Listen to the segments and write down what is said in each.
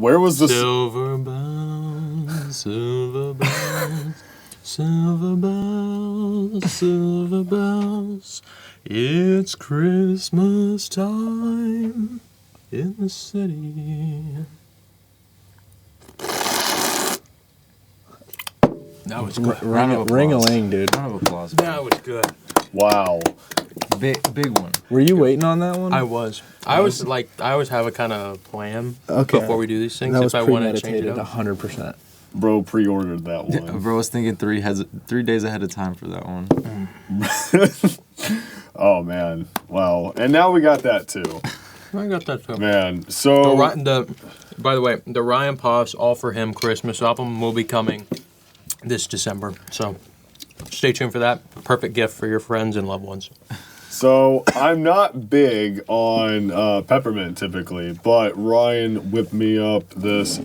Where was the silver bells, silver bells, silver bells, silver bells? It's Christmas time in the city. That was good. Ring-a-ling, dude. Round of applause. That was good. Wow. Big one. Were you waiting on that one? I was. I always have a kind of plan before we do these things. That was if I want to change it premeditated, up. 100%. Bro pre-ordered that one. Yeah, bro, I was thinking 3 days ahead of time for that one. Oh, man. Wow. And now we got that, too. I got that too. Man, so... By the way, the Ryan Puffs All For Him Christmas album will be coming this December. So stay tuned for that. Perfect gift for your friends and loved ones. So I'm not big on peppermint typically, but Ryan whipped me up this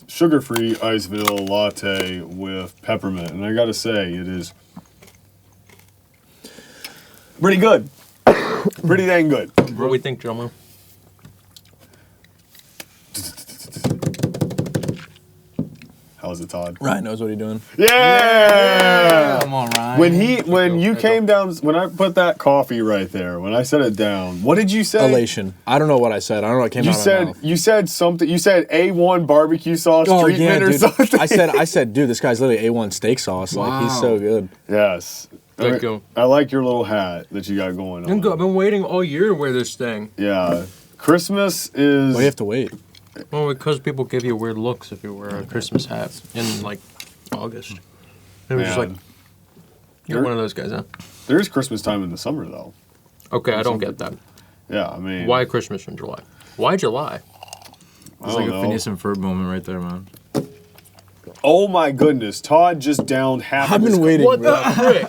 sugar-free ice vanilla latte with peppermint, and I gotta say it is pretty good, pretty dang good. What do we think, gentlemen? How's it, Todd? Ryan knows what he's doing. Yeah! Come on, Ryan. When you came down, when I put that coffee right there, when I set it down, what did you say? Elation. I don't know what I said. I don't know what came out of my mouth. You said something. You said A1 barbecue sauce treatment or dude. something. I said, dude, this guy's literally A1 steak sauce. Wow. Like, he's so good. Yes. Thank you. I like your little hat that you got going on. I've been waiting all year to wear this thing. Yeah. Christmas is... Well, you have to wait. Well, because people give you weird looks if you wear a Christmas hat in, like, August. It was just like, you're one of those guys, huh? There is Christmas time in the summer, though. Okay, I don't get that. Yeah, I mean... Why Christmas in July? Why July? It's like a Phineas and Ferb moment right there, man. Oh, my goodness. Todd just downed half I've of his... been waiting. What the frick?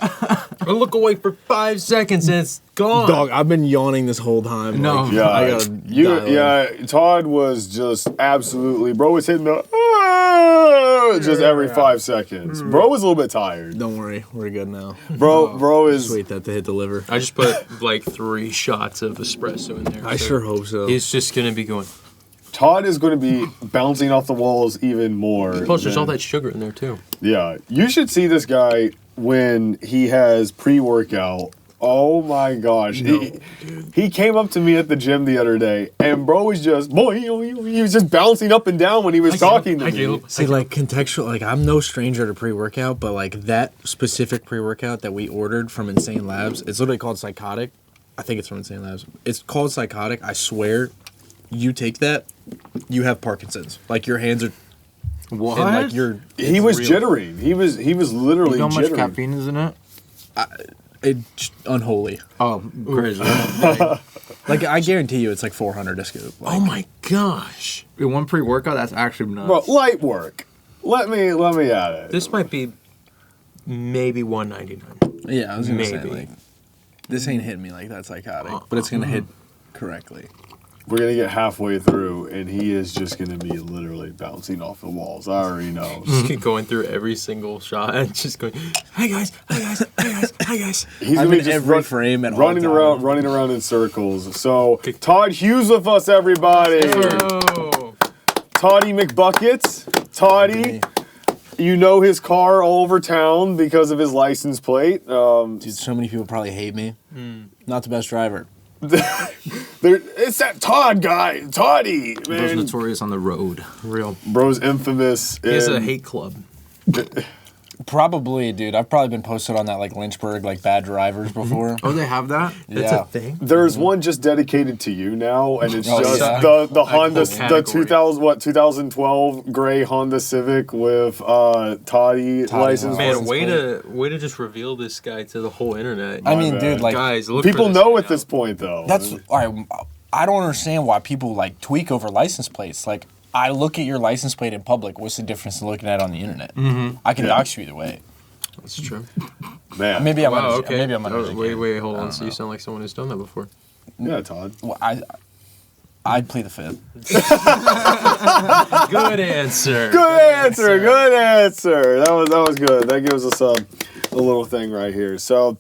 I look away for 5 seconds and it's gone. Dog, I've been yawning this whole time. No. Like, Yeah, I gotta dial in. Todd was just absolutely... Bro was hitting the... just every 5 seconds. Bro was a little bit tired. Don't worry, we're good now. Bro is... Just wait that to hit the liver. I just put like 3 shots of espresso in there. I sure hope so. He's just going to be going. Todd is going to be bouncing off the walls even more. Plus, there's all that sugar in there, too. Yeah. You should see this guy when he has pre-workout. Oh, my gosh. He came up to me at the gym the other day, and bro was just, he was just bouncing up and down when he was talking to me. See, like, contextual, like, I'm no stranger to pre-workout, but, like, that specific pre-workout that we ordered from Insane Labs, it's literally called Psychotic. I think it's from Insane Labs. It's called Psychotic. I swear, you take that, you have Parkinson's. Like, your hands are... What? And, like, He was jittering. He was literally You know how much jittering. caffeine is in it? It's unholy. Oh, crazy. Like, I guarantee you it's like 400 a scoop. Like, Oh, my gosh. In one pre-workout, that's actually nuts. Bro, light work. Let me at it. This might be maybe $199. yeah, I was going to say, Maybe. like, this ain't hitting me like that Psychotic, but it's going to hit correctly. We're going to get halfway through, and he is just going to be literally bouncing off the walls. I already know. Just keep going through every single shot and just going, hi guys, hi guys, hi guys, hi guys. He's I'm gonna be in just every frame at all running around in circles. So Todd Hughes with us, everybody. Oh. Toddy McBuckets. Toddy, you know his car all over town because of his license plate. Dude, so many people probably hate me. Not the best driver. It's that Todd guy, Toddy, Bro's man. notorious on the road. Real. Bro's infamous. He has a in- hate club. Probably, dude. I've probably been posted on that, like, Lynchburg, like, bad drivers before. Oh, they have that? That's Yeah. a thing? There's one just dedicated to you now, and it's Oh, just yeah? the Honda, category. the 2012 gray Honda Civic with Toddy license. Man, plate. way to just reveal this guy to the whole internet. I mean, bad. dude, like, Guys, look People for this know guy at this now. point, though. that's, all right, I don't understand why people, like, tweak over license plates. Like, I look at your license plate in public. What's the difference to looking at it on the internet? I can dox you either way. That's true. Man. Maybe I'm Wow, okay. Maybe I'm uneducated. Wait, hold on. So you sound like someone who's done that before. Yeah, Todd. Well, I'd plead the fifth. Good answer. Good answer. Good answer. That was good. That gives us a little thing right here. So,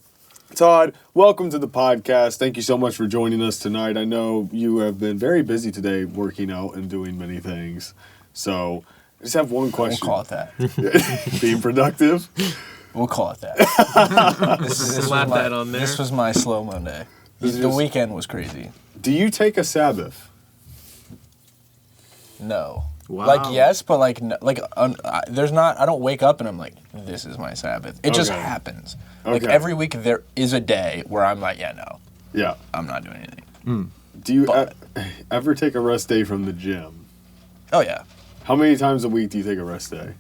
Todd, welcome to the podcast. Thank you so much for joining us tonight. I know you have been very busy today working out and doing many things. So I just have one We'll question. call it that. Being productive. We'll call it that. Slap that on there. This was my slow Monday. The weekend was crazy. Do you take a Sabbath? No. Wow. Like yes, but like no, there's not. I don't wake up and I'm like, this is my Sabbath. It just Okay. happens. Like Okay. every week there is a day where I'm like, yeah, no, Yeah. I'm not doing anything. Do you But- ever take a rest day from the gym? Oh yeah. How many times a week do you take a rest day?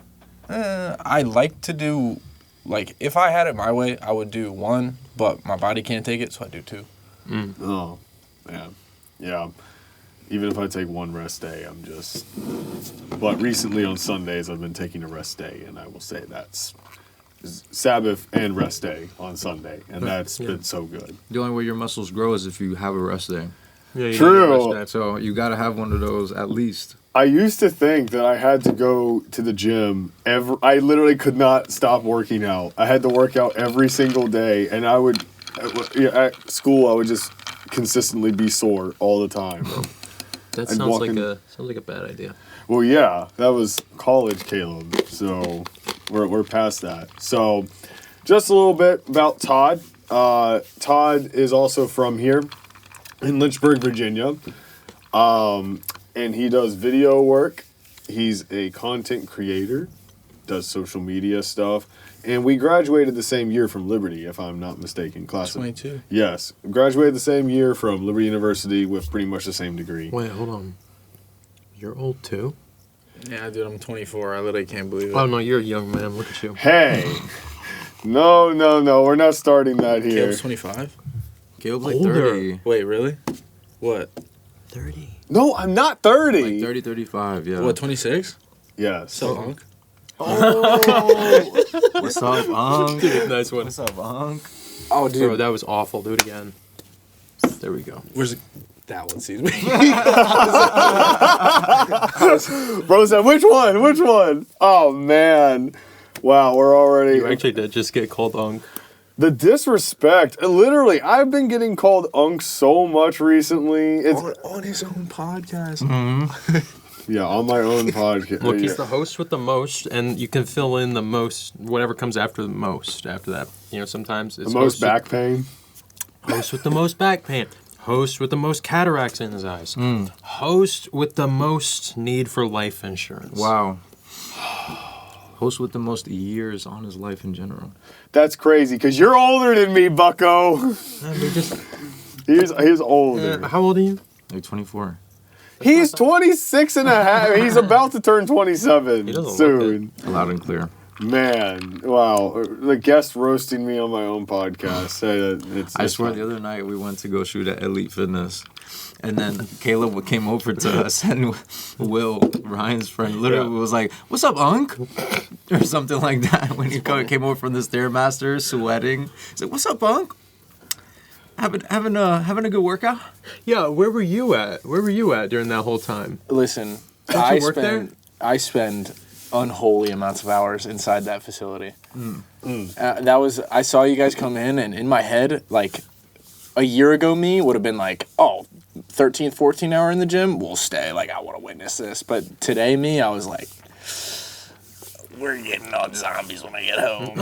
I like to do, like, if I had it my way, I would do one, but my body can't take it, so I do two. Oh, man. Yeah. Even if I take one rest day, I'm just. But recently on Sundays, I've been taking a rest day, and I will say that's Sabbath and rest day on Sunday, and that's been so good. The only way your muscles grow is if you have a rest day. Yeah, you True. need to rest that. So you gotta have one of those at least. I used to think that I had to go to the gym I literally could not stop working out. I had to work out every single day, and I would, at school, I would just consistently be sore all the time. That And sounds like walking- a bad idea. Well, yeah, that was college, Caleb. So we're past that. So just a little bit about Todd. Todd is also from here in Lynchburg, Virginia. And he does video work. He's a content creator, does social media stuff. And we graduated the same year from Liberty, if I'm not mistaken. Class of- 22. Yes. Graduated the same year from Liberty University with pretty much the same degree. Wait, hold on. You're old too? Yeah, dude, I'm 24. I literally can't believe it. Oh no, you're a young man. Look at you. Hey. No. We're not starting that here. Caleb's 25? Caleb's like Older. 30. Wait, really? What? 30. No, I'm not 30. Like 30, 35, yeah. What, 26? Yes. So, Hunk? What's up, Unc? Nice one. What's up, Unc? Oh, Bro, that was awful. Do it again. There we go. Where's that one sees me? Bro said, which one? Oh, man. Wow, we're already... You actually did just get called Unk. The disrespect. Literally, I've been getting called Unk so much recently. It's on his own podcast. Yeah, on my own podcast. Look, he's the host with the most, and you can fill in the most, whatever comes after the most after that. You know, sometimes it's The most host back pain. host with the most back pain, host with the most cataracts in his eyes, host with the most need for life insurance. Wow. Host with the most years on his life in general. That's crazy, because you're older than me, bucko. He's older. How old are you? Like 24. He's 26 and a half. He's about to turn 27 He doesn't look soon. Loud and clear. Man, wow. The guest roasting me on my own podcast. I swear the other night we went to go shoot at Elite Fitness. And then Caleb came over to us and Will, Ryan's friend, literally was like, "What's up, Unc?" Or something like that. When he came over from the Stairmaster, sweating. He's like, "What's up, Unc? Having a good workout?" Yeah, where were you at? Where were you at during that whole time? Listen, Don't you work there? I spend unholy amounts of hours inside that facility. I saw you guys come in, and in my head, like, a year ago me would have been like, oh, 13, 14 hour in the gym, we'll stay. Like, I want to witness this. But today me, I was like, we're getting on zombies when I get home.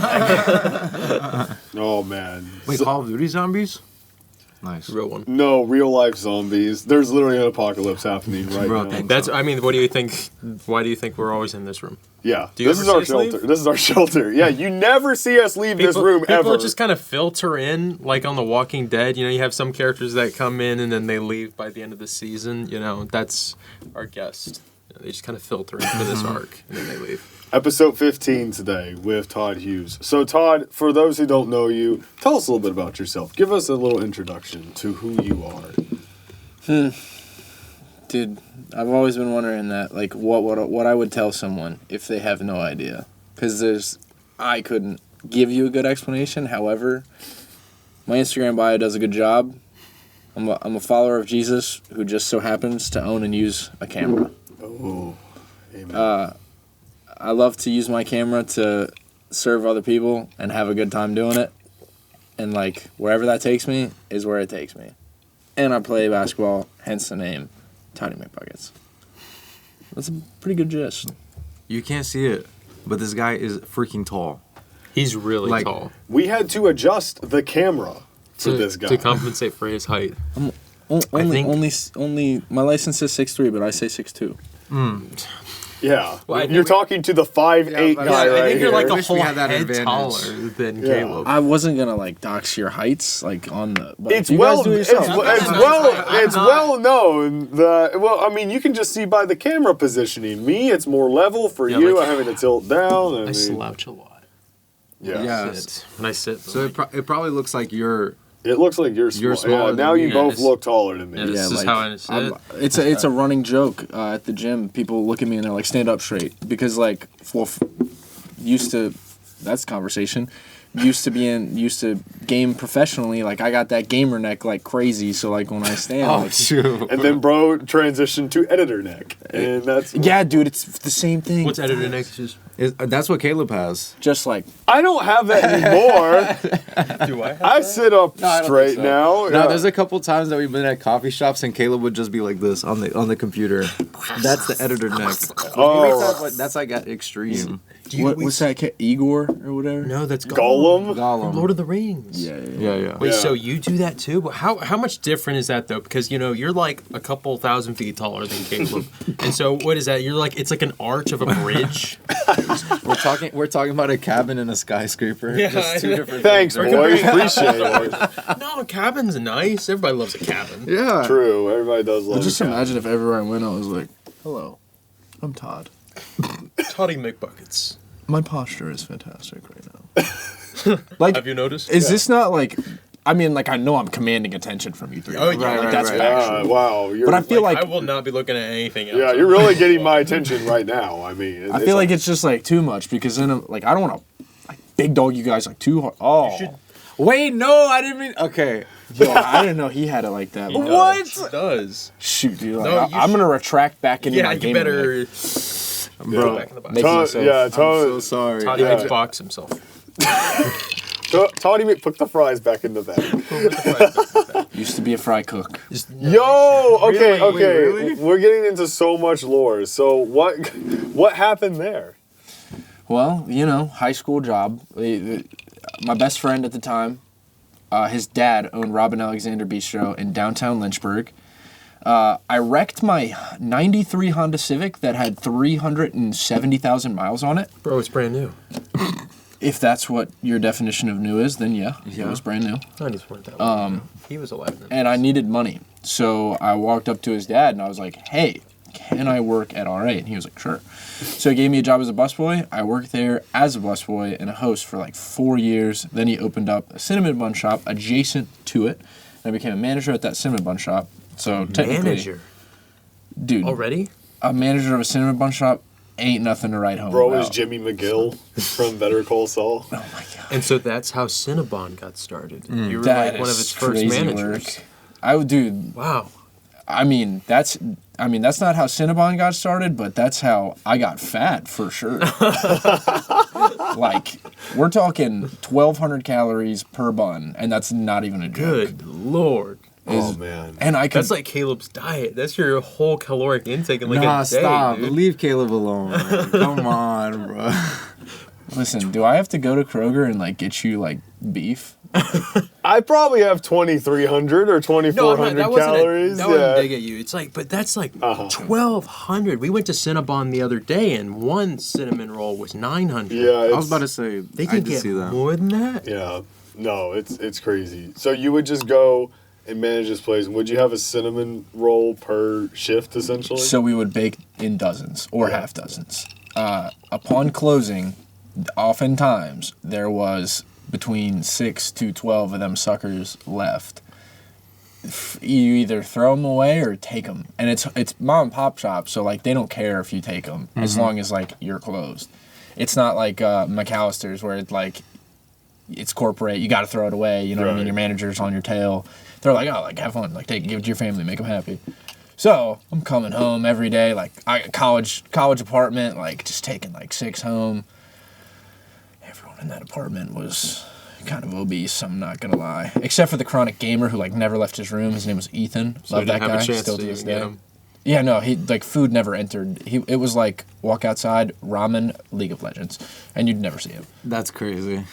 Oh, man. Wait, Call of Duty zombies? Nice. Real one. No, real life zombies. There's literally an apocalypse happening right Bro, now. thanks. That's. I mean, what do you think? Why do you think we're always in this room? Yeah, Do you this ever is our see us leave? shelter. This is our shelter. Yeah, you never see us leave this room People ever. just kind of filter in, like on The Walking Dead. You know, you have some characters that come in and then they leave by the end of the season. You know, that's our guest. You know, they just kind of filter into this arc and then they leave. Episode 15 today with Todd Hughes. So, Todd, for those who don't know you, tell us a little bit about yourself. Give us a little introduction to who you are. Dude, I've always been wondering that, like, what I would tell someone if they have no idea. Because I couldn't give you a good explanation. However, my Instagram bio does a good job. I'm a follower of Jesus who just so happens to own and use a camera. Oh, amen. I love to use my camera to serve other people and have a good time doing it. And, like, wherever that takes me is where it takes me. And I play basketball, hence the name Tiny McBuckets. That's a pretty good gist. You can't see it, but this guy is freaking tall. He's really Like, tall We had to adjust the camera for to, this guy. to compensate for his height. Only my license says 6'3", but I say 6'2". Yeah. Well, I think You're we- talking to the 5'8" but guy I right think you're here. like a wish we whole had that head advantage. taller than Yeah. Caleb. I wasn't gonna like dox your heights like on the. But It's you well, guys do it it's, yourself. it's well known that. Well, I mean, you can just see by the camera positioning. Me, it's more level. For Yeah, you, like- I having to tilt down. I I mean, slouch a lot. yeah. Yeah. When I sit. So it probably looks like you're. It looks like you're You're small. Yeah, smaller now than you me. both Yeah, look taller than me. Yeah, this is like, how I sit. it's a running joke at the gym. People look at me and they're like, "Stand up straight," because like, used to, that's conversation. Used to game professionally. Like I got that gamer neck like crazy. So like when I stand, like, shoot. And then bro transitioned to editor neck, and that's yeah, dude, it's the same thing. What's editor next? Just That's what Caleb has. Just like I don't have that anymore. do I? I sit up I don't straight think so. now. No, Yeah. there's a couple times that we've been at coffee shops and Caleb would just be like this on the computer. That's the editor neck. Oh. That's like at extreme. what's that? Igor or whatever. No, that's Gollum. Gollum. Lord of the Rings. Yeah. Wait, Yeah. so you do that too? But how much different is that though? Because you're like a couple thousand feet taller than Caleb, and so what is that? You're like it's like an arch of a bridge. We're talking about a cabin and a skyscraper. Yeah, Just two different Thanks, things. boys. Appreciate it. No, cabin's nice. Everybody loves a cabin. Yeah. True. Everybody does love. Just a cat. imagine if everywhere I went, I was like, "Hello, I'm Todd. Toddy McBuckets. My posture is fantastic right now." Like, Have you noticed? is this not like? I mean, like I know I'm commanding attention from you three. Oh, yeah, like, right, that's right. factual. Wow. You're, But I feel like I will not be looking at anything else. yeah, you're really getting my attention right now. I mean, I feel like it's just like too much because then like I don't want to like big dog you guys like too hard. Oh, Wait, no, I didn't mean. Okay. yo, I didn't know he had it like that. He Bro. does. He does. Shoot, dude. Like, No, you I'm gonna retract back into Yeah, my you gamer better. neck. Bro, back in the box. Make myself. yeah, I'm so Todd, sorry. Toddy Yeah. McBox himself. Toddy put the fries back in the bag. Used to be a fry cook. Yo, okay, Really? okay. Really? We're getting into so much lore. So what happened there? Well, high school job. My best friend at the time, his dad owned Robin Alexander Bistro in downtown Lynchburg. I wrecked my '93 Honda Civic that had 370,000 miles on it. Bro, it's brand new. If that's what your definition of new is, then yeah, it was brand new. 90s weren't that long. He was 11. And I needed money. So I walked up to his dad and I was like, "Hey, can I work at RA?" And he was like, "Sure." So he gave me a job as a busboy. I worked there as a busboy and a host for like 4 years. Then he opened up a cinnamon bun shop adjacent to it. And I became a manager at that cinnamon bun shop. So technically, Manager. dude, Already? a manager of a cinnamon bun shop ain't nothing to write home Bro about. is Jimmy McGill from Better Call Saul. Oh my god, And so that's how Cinnabon got started. You were that like one of is its first crazy managers. work. I would, dude. Wow. I mean, that's not how Cinnabon got started, but that's how I got fat for sure. Like, we're talking 1,200 calories per bun, and that's not even a joke. Good Lord. Oh man. And I could, That's like Caleb's diet. That's your whole caloric intake in like Nah, a day. stop. Dude. Leave Caleb alone. Man. Come on, bro. listen, do I have to go to Kroger and like get you like beef? I probably have 2,300 or No, 2,400 that wasn't calories. that wasn't Yeah. dig at you. It's like, but that's like 1,200. We went to Cinnabon the other day, and one cinnamon roll was 900. Yeah, I was it's, about to say. They I can did get see that. more than that. yeah. No, it's crazy. So you would just go and manage this place. Would you have a cinnamon roll per shift essentially? So we would bake in dozens or half dozens. Upon closing, oftentimes there was between 6 to 12 of them suckers left. You either throw them away or take them, and it's mom and pop shop, so like they don't care if you take them as long as like you're closed. It's not like McAllister's where it's like it's corporate. You got to throw it away. You know what I mean? Right. Your manager's on your tail. They're like, oh, like have fun, like take give it to your family, make them happy. So I'm coming home every day, like I college apartment, like just taking like 6 home. Everyone in that apartment was kind of obese, I'm not gonna lie. Except for the chronic gamer who like never left his room. His name was Ethan. So Love you didn't that have guy a chance still to to this even get day. him. Yeah, no, he like food never entered. It was like walk outside, ramen, League of Legends, and you'd never see him. That's crazy.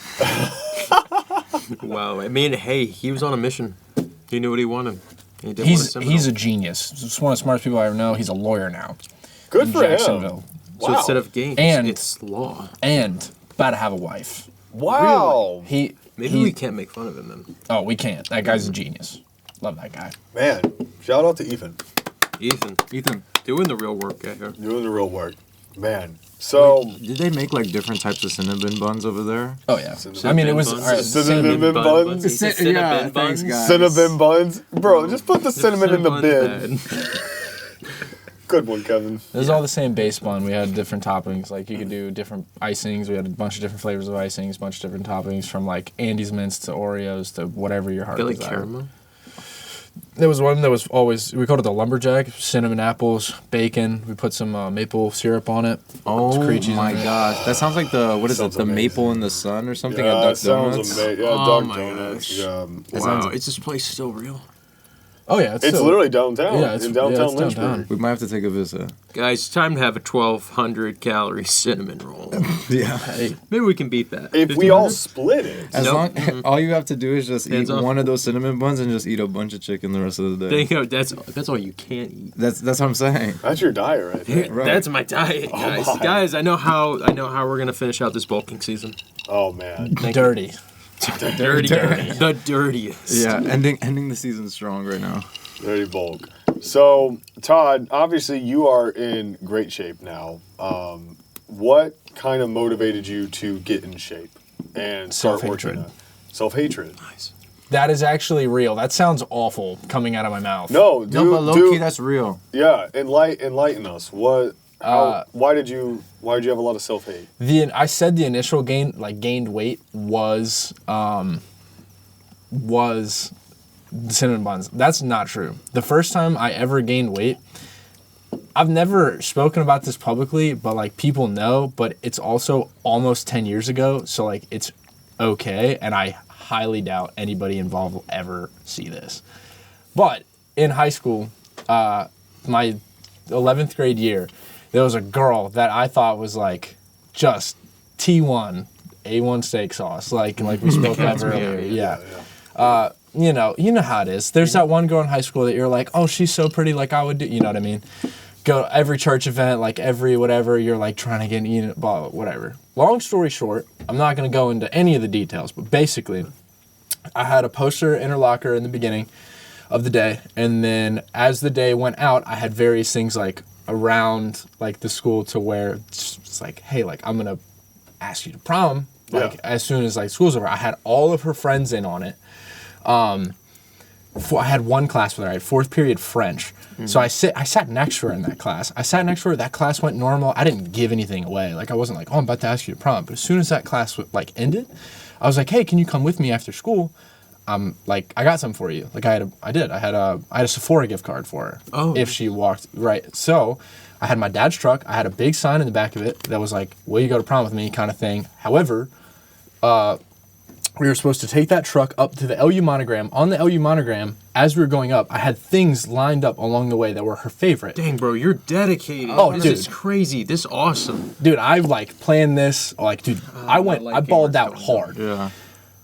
Wow. I mean, hey, he was on a mission. He knew what he wanted. He didn't want to He's a genius. He's one of the smartest people I ever know. He's a lawyer now. Good in for him. Jacksonville. So instead of games, And- it's law. And about to have a wife. Wow. Maybe We can't make fun of him then. Oh, we can't. That guy's a genius. Love that guy. Man, shout out to Ethan. Ethan, doing the real work out here. Doing the real work. Man. So, Did they make like different types of cinnamon buns over there? Oh yeah. Cinnamon I mean, it was buns. all right, Cinnamon buns? He said cinnamon buns. cinnamon buns. Bro, just put the cinnamon in the bin. Good one, Kevin. It was all the same base bun. We had different toppings. Like you could do different icings. We had a bunch of different flavors of icings, a bunch of different toppings from like Andes mints to Oreos to whatever your heart Feel like desired. caramel. There was one that was always, we called it the lumberjack, cinnamon apples, bacon. We put some maple syrup on it. Oh cream cheese my in there. gosh, that sounds like the Sounds the amazing. maple in the sun or something Yeah, at Duck sounds Donuts. amazing. Yeah, Oh Duck my Donuts. gosh. Yeah. Wow, is this place still real? Oh yeah, It's still- literally downtown. Yeah, it's- in downtown yeah, it's Lynchburg. downtown. We might have to take a visit. Guys, it's time to have a 1,200 calorie cinnamon roll. Yeah. Hey, Maybe we can beat that. If we all 1,500? split it. As Nope. long, all you have to do is just Hands eat off. one of those cinnamon buns and just eat a bunch of chicken the rest of the There day. you go. That's all you can't eat. That's what I'm saying. That's your diet right there. Right. That's my diet, guys. my. Guys, I know how we're gonna finish out this bulking season. Oh, man. dirty. Dirty. The dirtiest. Yeah, ending the season strong right now. Dirty bulk. So, Todd, obviously you are in great shape now. What kind of motivated you to get in shape and start working Self-hatred. out? Self-hatred. Nice. That is actually real. That sounds awful coming out of my mouth. No, No, but low key, that's real. yeah, enlighten us. Why did you have a lot of self-hate? I said the initial gained weight was the cinnamon buns. That's not true. The first time I ever gained weight, I've never spoken about this publicly, but like people know, but it's also almost 10 years ago, so like it's okay, and I highly doubt anybody involved will ever see this. But in high school, my 11th grade year, there was a girl that I thought was like just T1, A1 steak sauce, like we spoke of earlier. Yeah. You know how it is. There's that one girl in high school that you're like, oh, she's so pretty, like I would do. You know what I mean? Go every church event, like every whatever, you're like trying to get blah, whatever. Long story short, I'm not going to go into any of the details, but basically, I had a poster in her locker in the beginning of the day, and then as the day went out, I had various things like around like the school to where it's like, hey, like I'm going to ask you to prom, like as soon as like school's over. I had all of her friends in on it. I had one class with her. I had fourth period French. So I sat next to her in that class. That class went normal. I didn't give anything away. Like I wasn't like, oh, I'm about to ask you to prom. But as soon as that class ended, I was like, hey, can you come with me after school? Like I got something for you. Like I had a Sephora gift card for her. Oh. If she walked right. So I had my dad's truck. I had a big sign in the back of it that was like, will you go to prom with me kind of thing. However, we were supposed to take that truck up to the LU monogram. On the LU monogram, as we were going up, I had things lined up along the way that were her favorite. Dang, bro, you're dedicated. Oh, this dude. is crazy. This is awesome. Dude, I like planned this. Like, dude, I balled out hard. Yeah.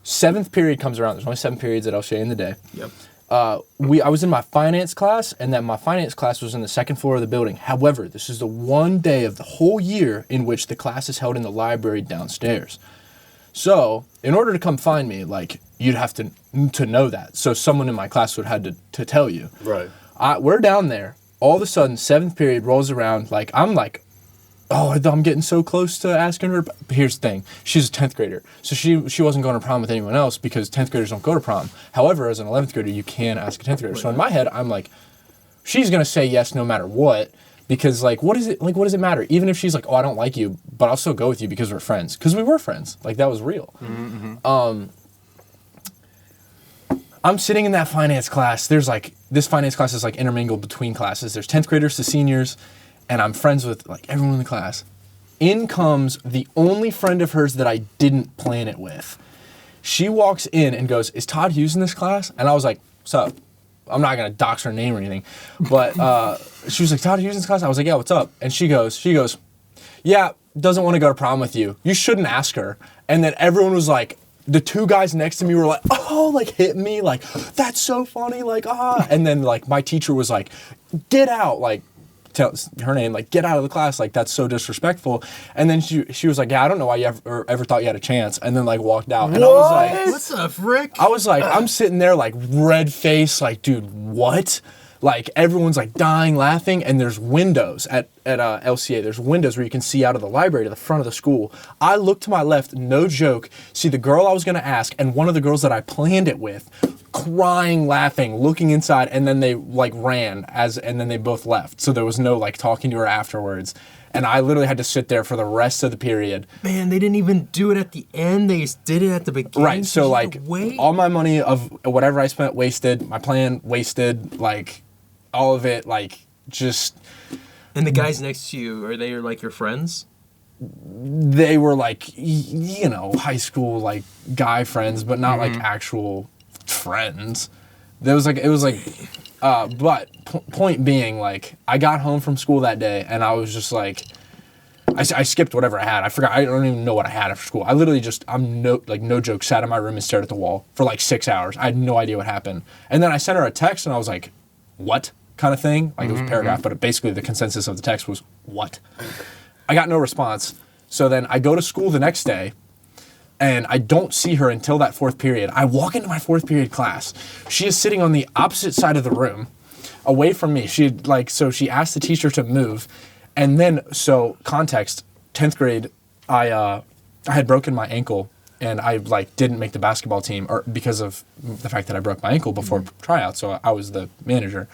7th period comes around. There's only 7 periods at LCA in the day. Yep. I was in my finance class, and that my finance class was in the 2nd floor of the building. However, this is the one day of the whole year in which the class is held in the library downstairs. So, in order to come find me, like, you'd have to know that. So someone in my class would have to tell you. Right. We're down there. All of a sudden, 7th period rolls around. Like, I'm like, oh, I'm getting so close to asking her. But here's the thing. She's a 10th grader. So she wasn't going to prom with anyone else because 10th graders don't go to prom. However, as an 11th grader, you can ask a 10th grader. So in my head, I'm like, she's going to say yes no matter what. Because, like, what does it matter? Even if she's like, oh, I don't like you, but I'll still go with you because we're friends. Because we were friends. Like, that was real. Mm-hmm. I'm sitting in that finance class. There's, like, this finance class is, like, intermingled between classes. There's 10th graders to seniors, and I'm friends with, like, everyone in the class. In comes the only friend of hers that I didn't plan it with. She walks in and goes, is Todd Hughes in this class? And I was like, what's up? I'm not gonna dox her name or anything, but she was like, Todd Hughes' class. I was like, yeah, what's up? And she goes, yeah, doesn't want to go to prom with you. You shouldn't ask her. And then everyone was like, the two guys next to me were like, oh, like hit me, like that's so funny, like And then like my teacher was like, get out, like tell her name, like get out of the class, like that's so disrespectful. And then she was like, yeah, I don't know why you ever thought you had a chance. And then like walked out. And I was like, what's up, Frick? I was like, I'm sitting there like red face, like dude, what? Like everyone's like dying laughing, and there's windows at LCA. There's windows where you can see out of the library to the front of the school. I look to my left, no joke, see the girl I was gonna ask and one of the girls that I planned it with, crying, laughing, looking inside, and then they like ran and then they both left. So there was no like talking to her afterwards. And I literally had to sit there for the rest of the period. Man, they didn't even do it at the end. They just did it at the beginning. Right, so like all my money of whatever I spent wasted, my plan wasted, like all of it, like just. And the guys next to you, are they like your friends? They were like, you know, high school like guy friends, but not like actual friends. It was like, but point being, like, I got home from school that day and I was just like, I skipped whatever I had. I forgot. I don't even know what I had after school. I literally just, no joke, sat in my room and stared at the wall for like 6 hours. I had no idea what happened. And then I sent her a text and I was like, what? Kind of thing. Like it was a paragraph, but basically the consensus of the text was, what? I got no response. So then I go to school the next day and I don't see her until that fourth period. I walk into my fourth period class. She is sitting on the opposite side of the room, away from me. She asked the teacher to move. And then, so context, 10th grade, I had broken my ankle and I like didn't make the basketball team because of the fact that I broke my ankle before tryouts. So I was the manager.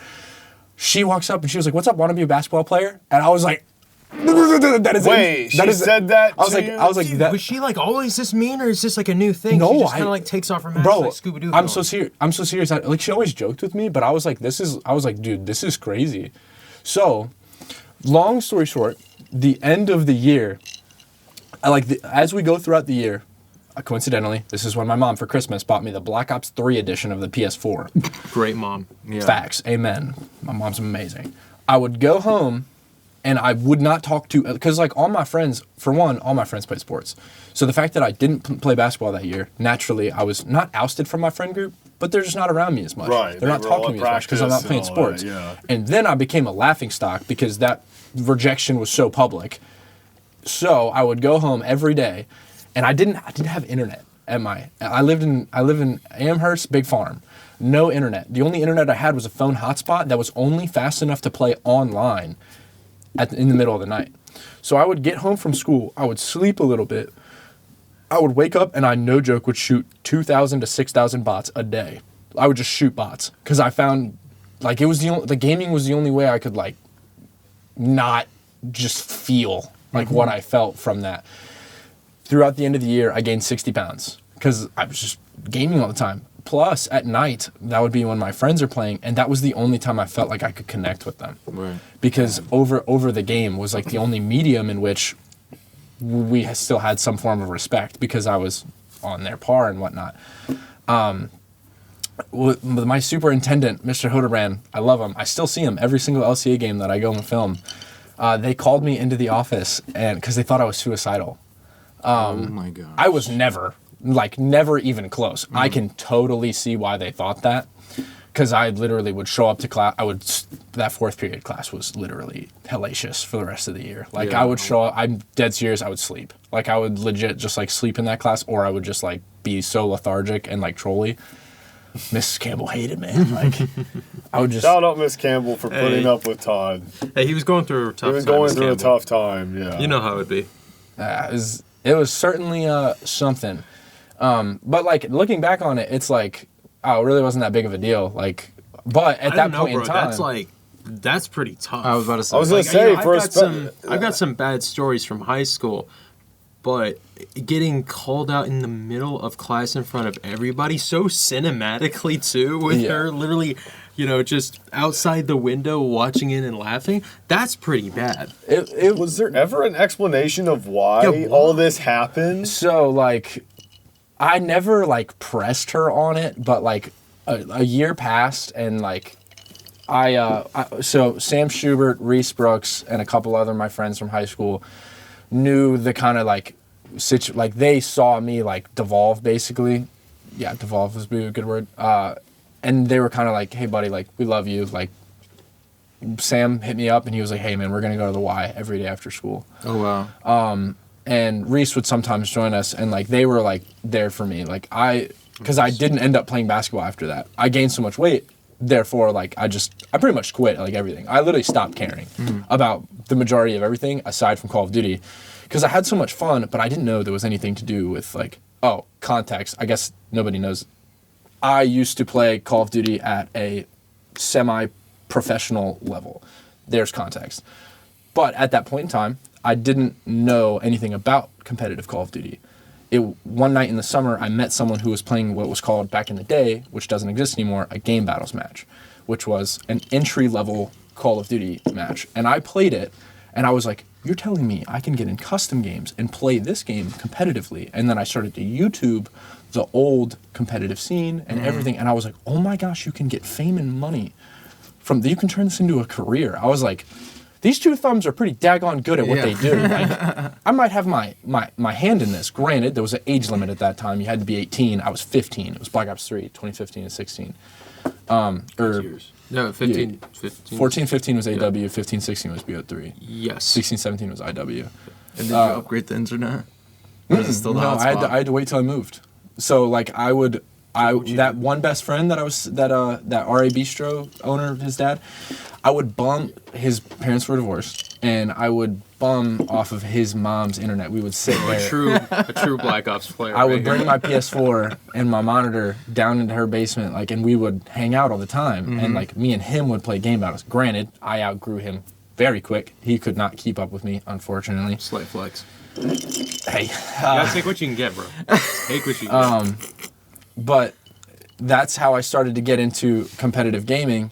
She walks up and she was like, what's up? Want to be a basketball player? And I was like, that is wait, it. She said that I was like, Dude, that, was she like always this mean, or is this like a new thing? No, she just kind of like takes off her mask bro, like Scooby-Doo. I'm so serious. Like she always joked with me, but I was like, dude, this is crazy. So, long story short, the end of the year, as we go throughout the year, coincidentally, this is when my mom for Christmas bought me the Black Ops 3 edition of the PS4. Great mom. Yeah. Facts. Amen. My mom's amazing. I would go home and I would not talk to, because like all my friends played sports. So the fact that I didn't play basketball that year, naturally I was not ousted from my friend group, but they're just not around me as much. Right. They're not talking to me as much because I'm not playing sports. And then I became a laughingstock because that rejection was so public. So I would go home every day. And I didn't have internet I live in Amherst, big farm. No internet. The only internet I had was a phone hotspot that was only fast enough to play online in the middle of the night. So I would get home from school, I would sleep a little bit, I would wake up and I, no joke, would shoot 2,000 to 6,000 bots a day. I would just shoot bots because I found like the gaming was the only way I could like not just feel like what I felt from that. Throughout the end of the year, I gained 60 pounds because I was just gaming all the time. Plus, at night, that would be when my friends are playing, and that was the only time I felt like I could connect with them. Right. Because over the game was like the only medium in which we still had some form of respect because I was on their par and whatnot. My superintendent, Mr. Hoderbrand, I love him. I still see him every single LCA game that I go and film. They called me into the office and because they thought I was suicidal. Oh my god! I was never even close. I can totally see why they thought that, because I literally would show up to class. That fourth period class was literally hellacious for the rest of the year. Like I would show up. I'm dead serious. I would sleep. Like I would legit just like sleep in that class, or I would just like be so lethargic and like trolly. Mrs. Campbell hated me. Like I would just shout out Miss Campbell for putting up with Todd. Hey, he was going through a tough time. He was going through a tough time. Yeah, you know how it would be. It was certainly something. But like looking back on it, it's like, oh, it really wasn't that big of a deal. Like, but at that point in time, that's pretty tough. I was about to say. I was gonna say I've got some bad stories from high school, but getting called out in the middle of class in front of everybody, so cinematically too, with her literally, just outside the window watching it and laughing, that's pretty bad. Was there ever an explanation of why all this happened? So, like, I never, like, pressed her on it, but, like, a year passed, and like so Sam Schubert, Reese Brooks, and a couple other of my friends from high school knew the kind of like like they saw me like devolve basically. Yeah, devolve would be a good word. And they were kind of like, hey buddy, like we love you. Like Sam hit me up and he was like, hey man, we're gonna go to the Y every day after school. Oh wow. And Reese would sometimes join us, and like they were like there for me. Like because I didn't end up playing basketball after that. I gained so much weight. Therefore, like I pretty much quit like everything. I literally stopped caring about the majority of everything aside from Call of Duty, because I had so much fun, but I didn't know there was anything to do with like, oh, context. I guess nobody knows. I used to play Call of Duty at a semi-professional level. There's context. But at that point in time, I didn't know anything about competitive Call of Duty. One night in the summer, I met someone who was playing what was called back in the day, which doesn't exist anymore, a game battles match, which was an entry-level Call of Duty match. And I played it, and I was like, you're telling me I can get in custom games and play this game competitively? And then I started to YouTube the old competitive scene and everything, and I was like, oh my gosh, you can get fame and money you can turn this into a career. I was like, these two thumbs are pretty daggone good at what they do. Like, I might have my hand in this. Granted, there was an age limit at that time. You had to be 18. I was 15. It was Black Ops 3, 2015 and 16. Years. No, 15. 14, 15 was AW. 15, 16 was BO3. Yes. 16, 17 was IW. And did you upgrade the internet? Or is it still the hotspot? I had to wait till I moved. So like that one best friend that RA Bistro owner, his dad, I would bum, his parents were divorced, and I would bum off of his mom's internet. We would sit there. A true Black Ops player. I would bring my PS4 and my monitor down into her basement, like, and we would hang out all the time. And like me and him would play game battles. Granted, I outgrew him very quick. He could not keep up with me, unfortunately. Slight flex. Hey. You gotta take what you can get, bro. Take what you can get. But that's how I started to get into competitive gaming.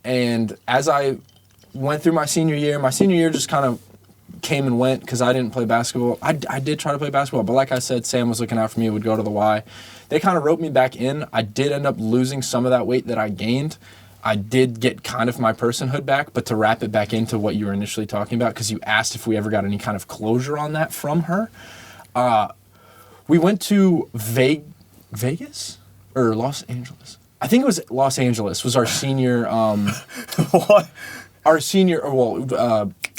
And as I went through my senior year just kind of came and went because I didn't play basketball. I did try to play basketball, but like I said, Sam was looking out for me, would go to the Y. They kind of roped me back in. I did end up losing some of that weight that I gained. I did get kind of my personhood back, but to wrap it back into what you were initially talking about, because you asked if we ever got any kind of closure on that from her, we went to Vegas or Los Angeles. I think it was Los Angeles. Was our senior What? Our senior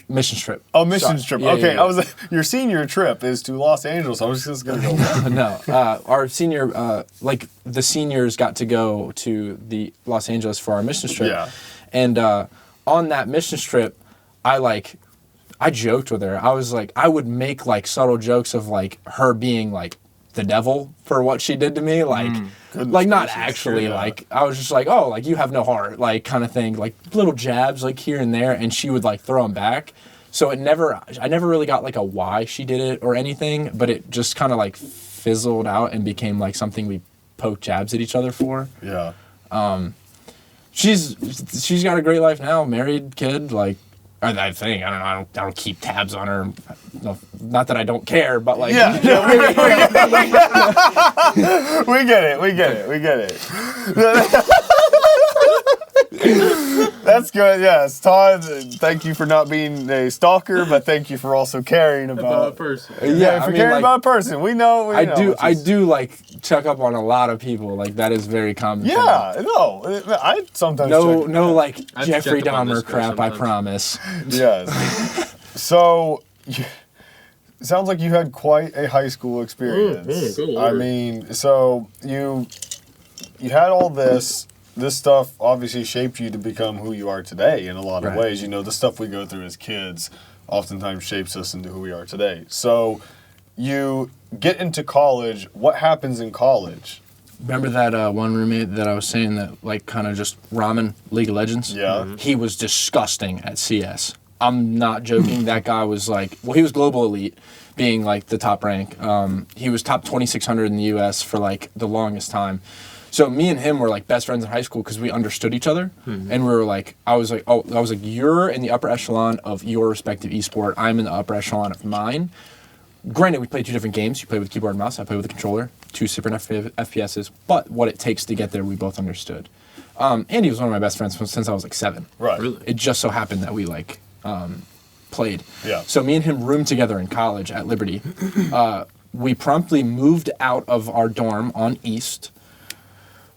mission trip. Oh, mission trip. Yeah, Okay, yeah. I was your senior trip is to Los Angeles. I was just gonna go there. No, our senior, like the seniors got to go to the Los Angeles for our mission trip. Yeah. And on that mission trip, I joked with her. I was like, I would make like subtle jokes of like her being like the devil for what she did to me, like not gracious, actually, yeah. like I was just like, oh, like you have no heart, like kind of thing, like little jabs like here and there, and she would like throw them back. So I never really got like a why she did it or anything, but it just kind of like fizzled out and became like something we poked jabs at each other for. Yeah. She's got a great life now, married, kid, like. I think I don't keep tabs on her. No, not that I don't care, but like Yeah. We get it. That's good. Yes, Todd. Thank you for not being a stalker, but thank you for also caring about a person. Yeah, for caring about a person. We know. I do like check up on a lot of people. Like that is very common. Yeah, no, I sometimes check. No, like I've Jeffrey checked up on Dahmer this guy crap. I sometimes. promise. Yes. So, sounds like you had quite a high school experience. good I lord. mean, so you had all this stuff obviously shaped you to become who you are today in a lot of Right. ways. You know, the stuff we go through as kids oftentimes shapes us into who we are today. So, you get into college. What happens in college? Remember that one roommate that I was saying that like kind of just ramen League of Legends? Yeah. He was disgusting at CS. I'm not joking. That guy was like, well, he was global elite, being like the top rank. He was top 2,600 in the U.S. for like the longest time. So me and him were like best friends in high school because we understood each other, and we were like, I was like, you're in the upper echelon of your respective esport. I'm in the upper echelon of mine. Granted, we played two different games. You played with keyboard and mouse. I played with a controller. 2 super FPSs, but what it takes to get there, we both understood. Andy was one of my best friends since I was like 7. Right. Really? It just so happened that we like played. Yeah. So me and him roomed together in college at Liberty. We promptly moved out of our dorm on East.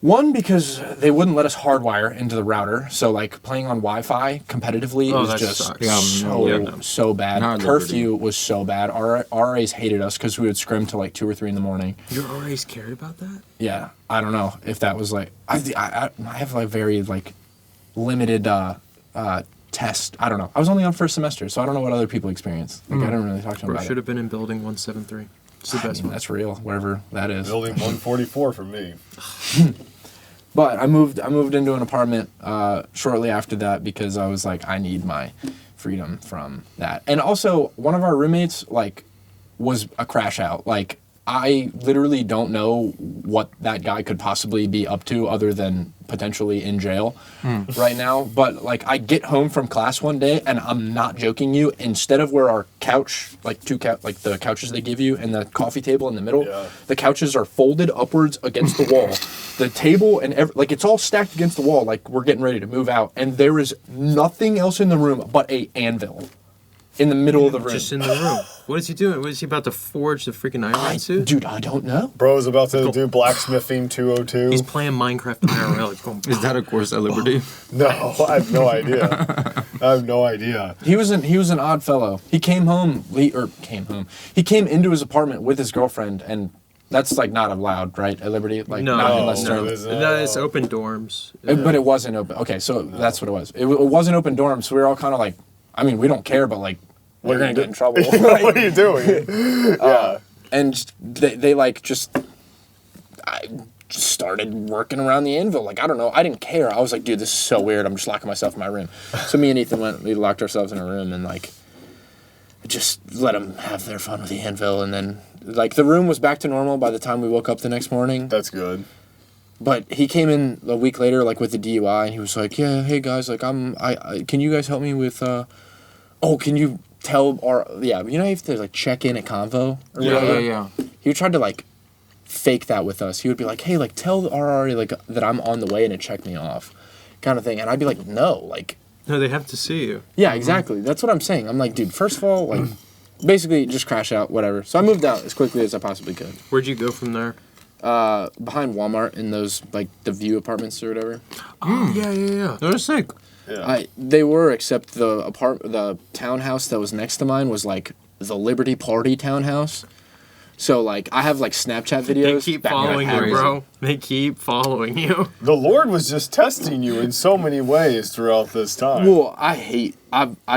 One, because they wouldn't let us hardwire into the router, so like playing on Wi-Fi competitively was that just sucks. so bad. Not Curfew was so bad. Our RAs hated us because we would scrim till like 2 or 3 in the morning. Your RAs cared about that? Yeah, I don't know if that was like I have like very like limited test. I don't know. I was only on first semester, so I don't know what other people experience. Like I don't really talk to them Bro, about should it. have been in building 173. It's the I best mean, one. that's real, wherever that is. Building 144 for me. But I moved into an apartment shortly after that because I was like, I need my freedom from that. And also, one of our roommates like was a crash out. Like, I literally don't know what that guy could possibly be up to other than potentially in jail right now. But like, I get home from class one day, and I'm not joking you. Instead of where our couch, like like the couches they give you, and the coffee table in the middle, the couches are folded upwards against the wall. The table and like it's all stacked against the wall. Like we're getting ready to move out, and there is nothing else in the room but a anvil in the middle of the room. Just in the room. What is he doing? What is he about to forge the freaking Iron suit? Dude, I don't know. Bro's about to do blacksmithing 202. He's playing Minecraft IRL. He's going, Is that a course at Liberty? No, I have no idea. I have no idea. He was an odd fellow. He came home. He came into his apartment with his girlfriend, and that's like not allowed, right? At Liberty, like No, not unless no, they're. it is. No, it's open dorms. But it wasn't open. Okay, so that's what it was. It wasn't open dorm, so we were all kind of like, I mean, we don't care, but like, we're gonna get in trouble. What are you doing? Yeah. And they like just, I just started working around the anvil. Like, I don't know. I didn't care. I was like, dude, this is so weird. I'm just locking myself in my room. So me and Ethan we locked ourselves in a room and like, just let them have their fun with the anvil. And then like the room was back to normal by the time we woke up the next morning. That's good. But he came in a week later, like with the DUI, and he was like, yeah, hey guys, like I can you guys help me with, can you tell you know you have to like check in at Convo or whatever? Yeah. He tried to like fake that with us. He would be like, hey, like tell the RRA like that I'm on the way and to check me off, kind of thing. And I'd be like, no, like. No, they have to see you. Yeah, exactly. That's what I'm saying. I'm like, dude, first of all, like, basically just crash out, whatever. So I moved out as quickly as I possibly could. Where'd you go from there? Behind Walmart in those like the View apartments or whatever. Oh, yeah. They're sick. Yeah. They were, except the townhouse that was next to mine was like the Liberty Party townhouse. So like I have like Snapchat videos. They keep that make me following you, crazy. bro. They keep following you. The Lord was just testing you in so many ways throughout this time. Well, I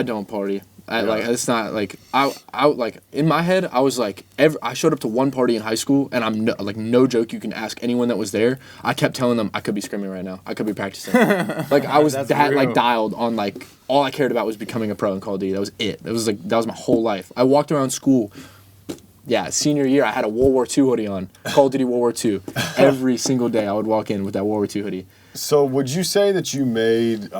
don't party. Like it's not like I like in my head I was like I showed up to one party in high school and I'm no joke, you can ask anyone that was there. I kept telling them I could be screaming right now. I could be practicing. Like I was that real. like dialed on like all I cared about was becoming a pro in Call of Duty. That was it. It was like that was my whole life. I walked around school. Yeah, senior year I had a World War II hoodie on. Call of Duty World War II. Every single day I would walk in with that World War II hoodie. So would you say that you made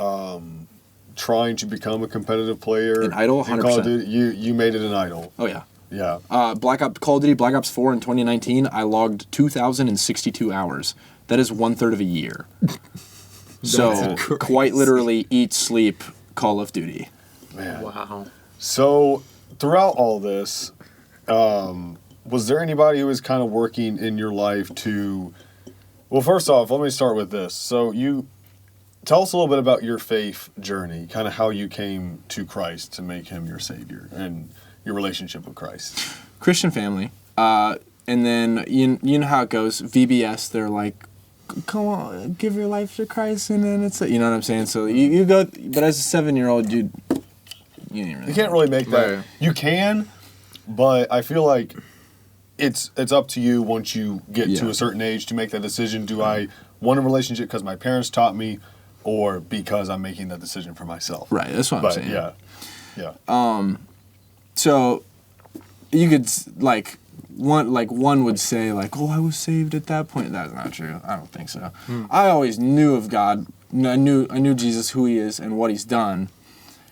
trying to become a competitive player An idol? in Call of 100%. Duty, you made it an idol? Oh yeah. Yeah. Call of Duty Black Ops 4 in 2019, I logged 2,062 hours. That is 1/3 of a year. So quite literally eat, sleep, Call of Duty. Man. Wow. So throughout all this, was there anybody who was kind of working in your life to... Well, first off, let me start with this. So you... Tell us a little bit about your faith journey, kind of how you came to Christ to make him your Savior and your relationship with Christ. Christian family. And then, you know how it goes. VBS, they're like, come on, give your life to Christ. And then it's, you know what I'm saying? So you go, but as a 7-year-old, you didn't really. You can't really make that. Right. You can, but I feel like it's up to you once you get to a certain age to make that decision. Do I want a relationship because my parents taught me, or because I'm making that decision for myself? Right, that's what I'm saying. Yeah. So you could one would say like, oh, I was saved at that point. That's not true. I don't think so. I always knew of God. I knew Jesus, who he is and what he's done.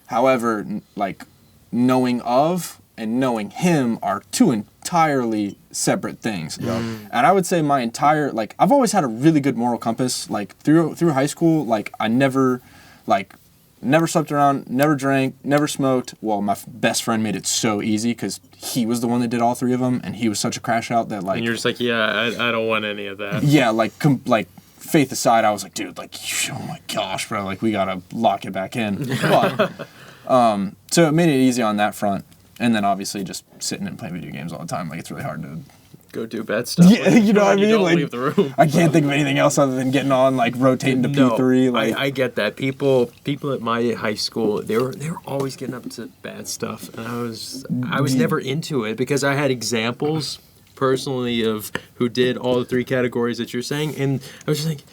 However, like knowing of and knowing him are two entirely separate things. And I would say my entire, like, I've always had a really good moral compass. Like, through high school, like, I never slept around, never drank, never smoked. Well, my best friend made it so easy because he was the one that did all 3 of them, and he was such a crash out that, like... And you're just like, yeah, I don't want any of that. Yeah, like, faith aside, I was like, dude, like, oh my gosh, bro, like, we gotta lock it back in. But, so it made it easy on that front. And then, obviously, just sitting and playing video games all the time, like, it's really hard to... Go do bad stuff. Yeah, you know what I mean? Don't like, leave the room. I can't think of anything else other than getting on, like, rotating to P3. Like, I get that. People at my high school, they were always getting up to bad stuff, and I was never into it because I had examples personally of who did all the 3 categories that you're saying, and I was just like,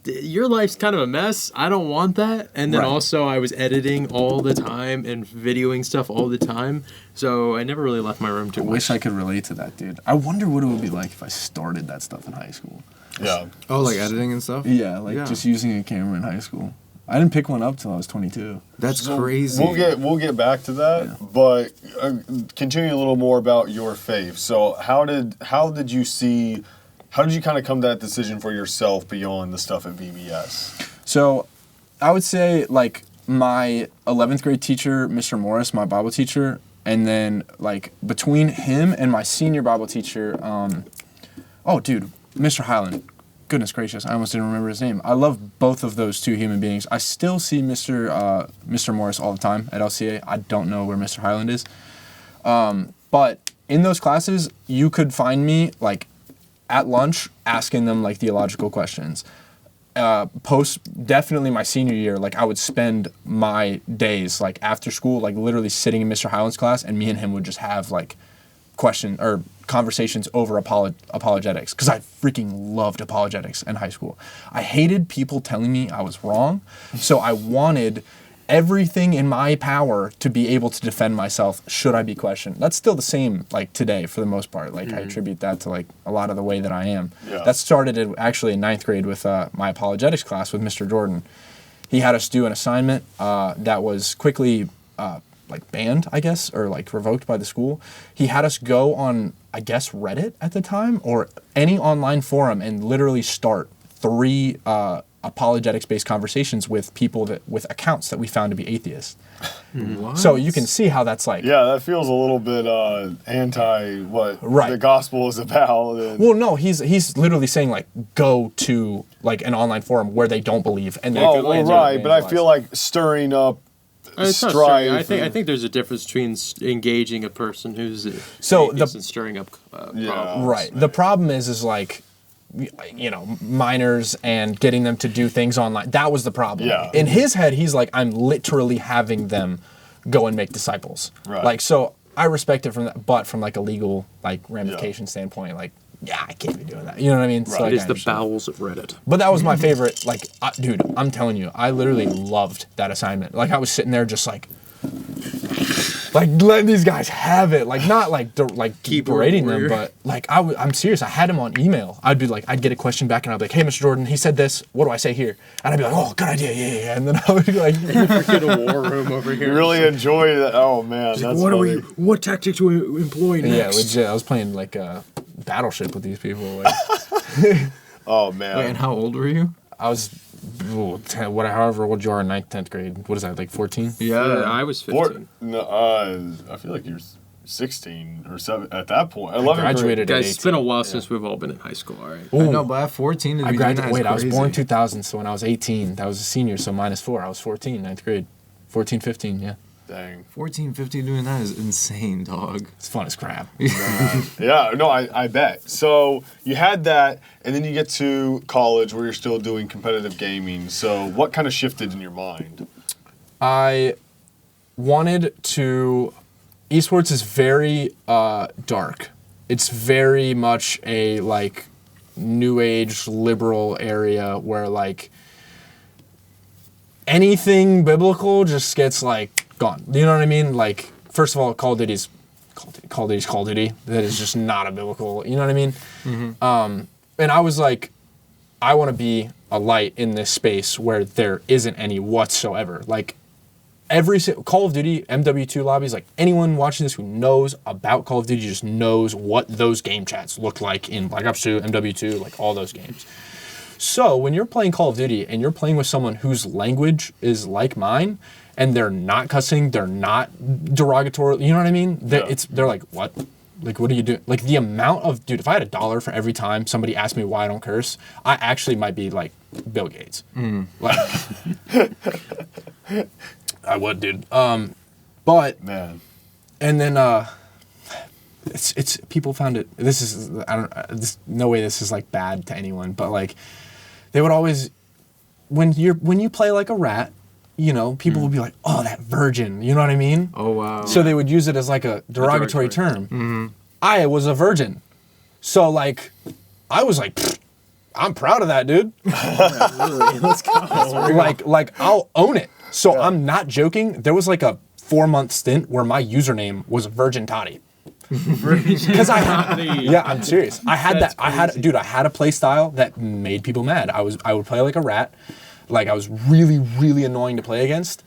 your life's kind of a mess. I don't want that. And then also I was editing all the time and videoing stuff all the time. So I never really left my room too much. I wish I could relate to that, dude. I wonder what it would be like if I started that stuff in high school. Yeah. Oh, like editing and stuff? Yeah, like just using a camera in high school. I didn't pick one up till I was 22. That's crazy. We'll get back to that, but continue a little more about your faith. So how did you kind of come to that decision for yourself beyond the stuff at VBS? So I would say, like, my 11th grade teacher, Mr. Morris, my Bible teacher, and then, like, between him and my senior Bible teacher, Mr. Highland. Goodness gracious, I almost didn't remember his name. I love both of those 2 human beings. I still see Mr. Morris all the time at LCA. I don't know where Mr. Highland is. But in those classes, you could find me, like, at lunch asking them, like, theological questions. Definitely my senior year, like, I would spend my days, like, after school, like, literally sitting in Mr. Highland's class, and me and him would just have, like, conversations over apologetics, because I freaking loved apologetics in high school. I hated people telling me I was wrong, so I wanted everything in my power to be able to defend myself should I be questioned. That's still the same, like, today for the most part. Like, I attribute that to, like, a lot of the way that I am. Yeah. That started actually in 9th grade with my apologetics class with Mr. Jordan. He had us do an assignment that was quickly like, banned, I guess, or, like, revoked by the school. He had us go on, I guess, Reddit at the time, or any online forum, and literally start 3 apologetics-based conversations with people with accounts that we found to be atheists. What? So you can see how that's like... Yeah, that feels a little bit anti what the gospel is about. Well, no, he's literally saying, like, go to, like, an online forum where they don't believe. And but I feel like stirring up strife. I think there's a difference between engaging a person who's atheist and stirring up problems. Right. The problem is like, you know, minors and getting them to do things online. That was the problem. Yeah. In his head, he's like, I'm literally having them go and make disciples. Right. Like, so I respect it from that, but from, like, a legal, like, ramification standpoint, like, yeah, I can't be doing that. You know what I mean? Right. So, like, it is the bowels of Reddit. But that was my favorite. Like, dude, I'm telling you, I literally loved that assignment. Like, I was sitting there just like letting these guys have it. Like, not like keep berating them, but like I'm serious. I had him on email. I'd get a question back, and I'd be like, "Hey, Mr. Jordan, he said this. What do I say here?" And I'd be like, "Oh, good idea, yeah." And then I would be like, "Freaking a war room over here." You really enjoy that? Oh man, that's funny. What tactics do we employ next? Yeah, legit. I was playing like Battleship with these people. Like. Oh man. Wait, and how old were you? I was. However old you are in 9th, 10th grade. What is that, like 14? Yeah, I was 15. I feel like you're 16 or 7 at that point. 11 graduated Guys, it's been a while since we've all been in high school, all right? I know, but at 14, I was born 2000, so when I was 18, that was a senior, so -4. I was 14, 9th grade. 14, 15, yeah. Dang. 14, 15 doing that is insane, dog. It's fun as crap. Yeah, no, I bet. So you had that, and then you get to college where you're still doing competitive gaming. So what kind of shifted in your mind? I wanted to... Esports is very dark. It's very much a, like, new age liberal area where, like, anything biblical just gets, like, gone. You know what I mean? Like, first of all, Call of Duty's Call of Duty. That is just not a biblical, you know what I mean? Mm-hmm. And I was like, I want to be a light in this space where there isn't any whatsoever. Like, Call of Duty MW2 lobbies, like anyone watching this who knows about Call of Duty just knows what those game chats look like in Black Ops 2, MW2, like all those games. So when you're playing Call of Duty and you're playing with someone whose language is like mine, and they're not cussing, they're not derogatory, you know what I mean? They're like, what? Like, what are you doing? Like, the amount of, dude, if I had $1 for every time somebody asked me why I don't curse, I actually might be like Bill Gates. Like, I would, dude. But, Man. and then, it's people found it, no way this is like bad to anyone, but like, they would always, when you play like a rat, you know, people would be like, oh, that virgin, you know what I mean? Oh, wow. So they would use it as like a derogatory term. Mm-hmm. I was a virgin. So like, I was like, I'm proud of that, dude. Really? Let's go. Like I'll own it. So I'm not joking. There was like a 4-month stint where my username was Virgin Toddy. Because I'm serious. I had a play style that made people mad. I would play like a rat. Like, I was really, really annoying to play against.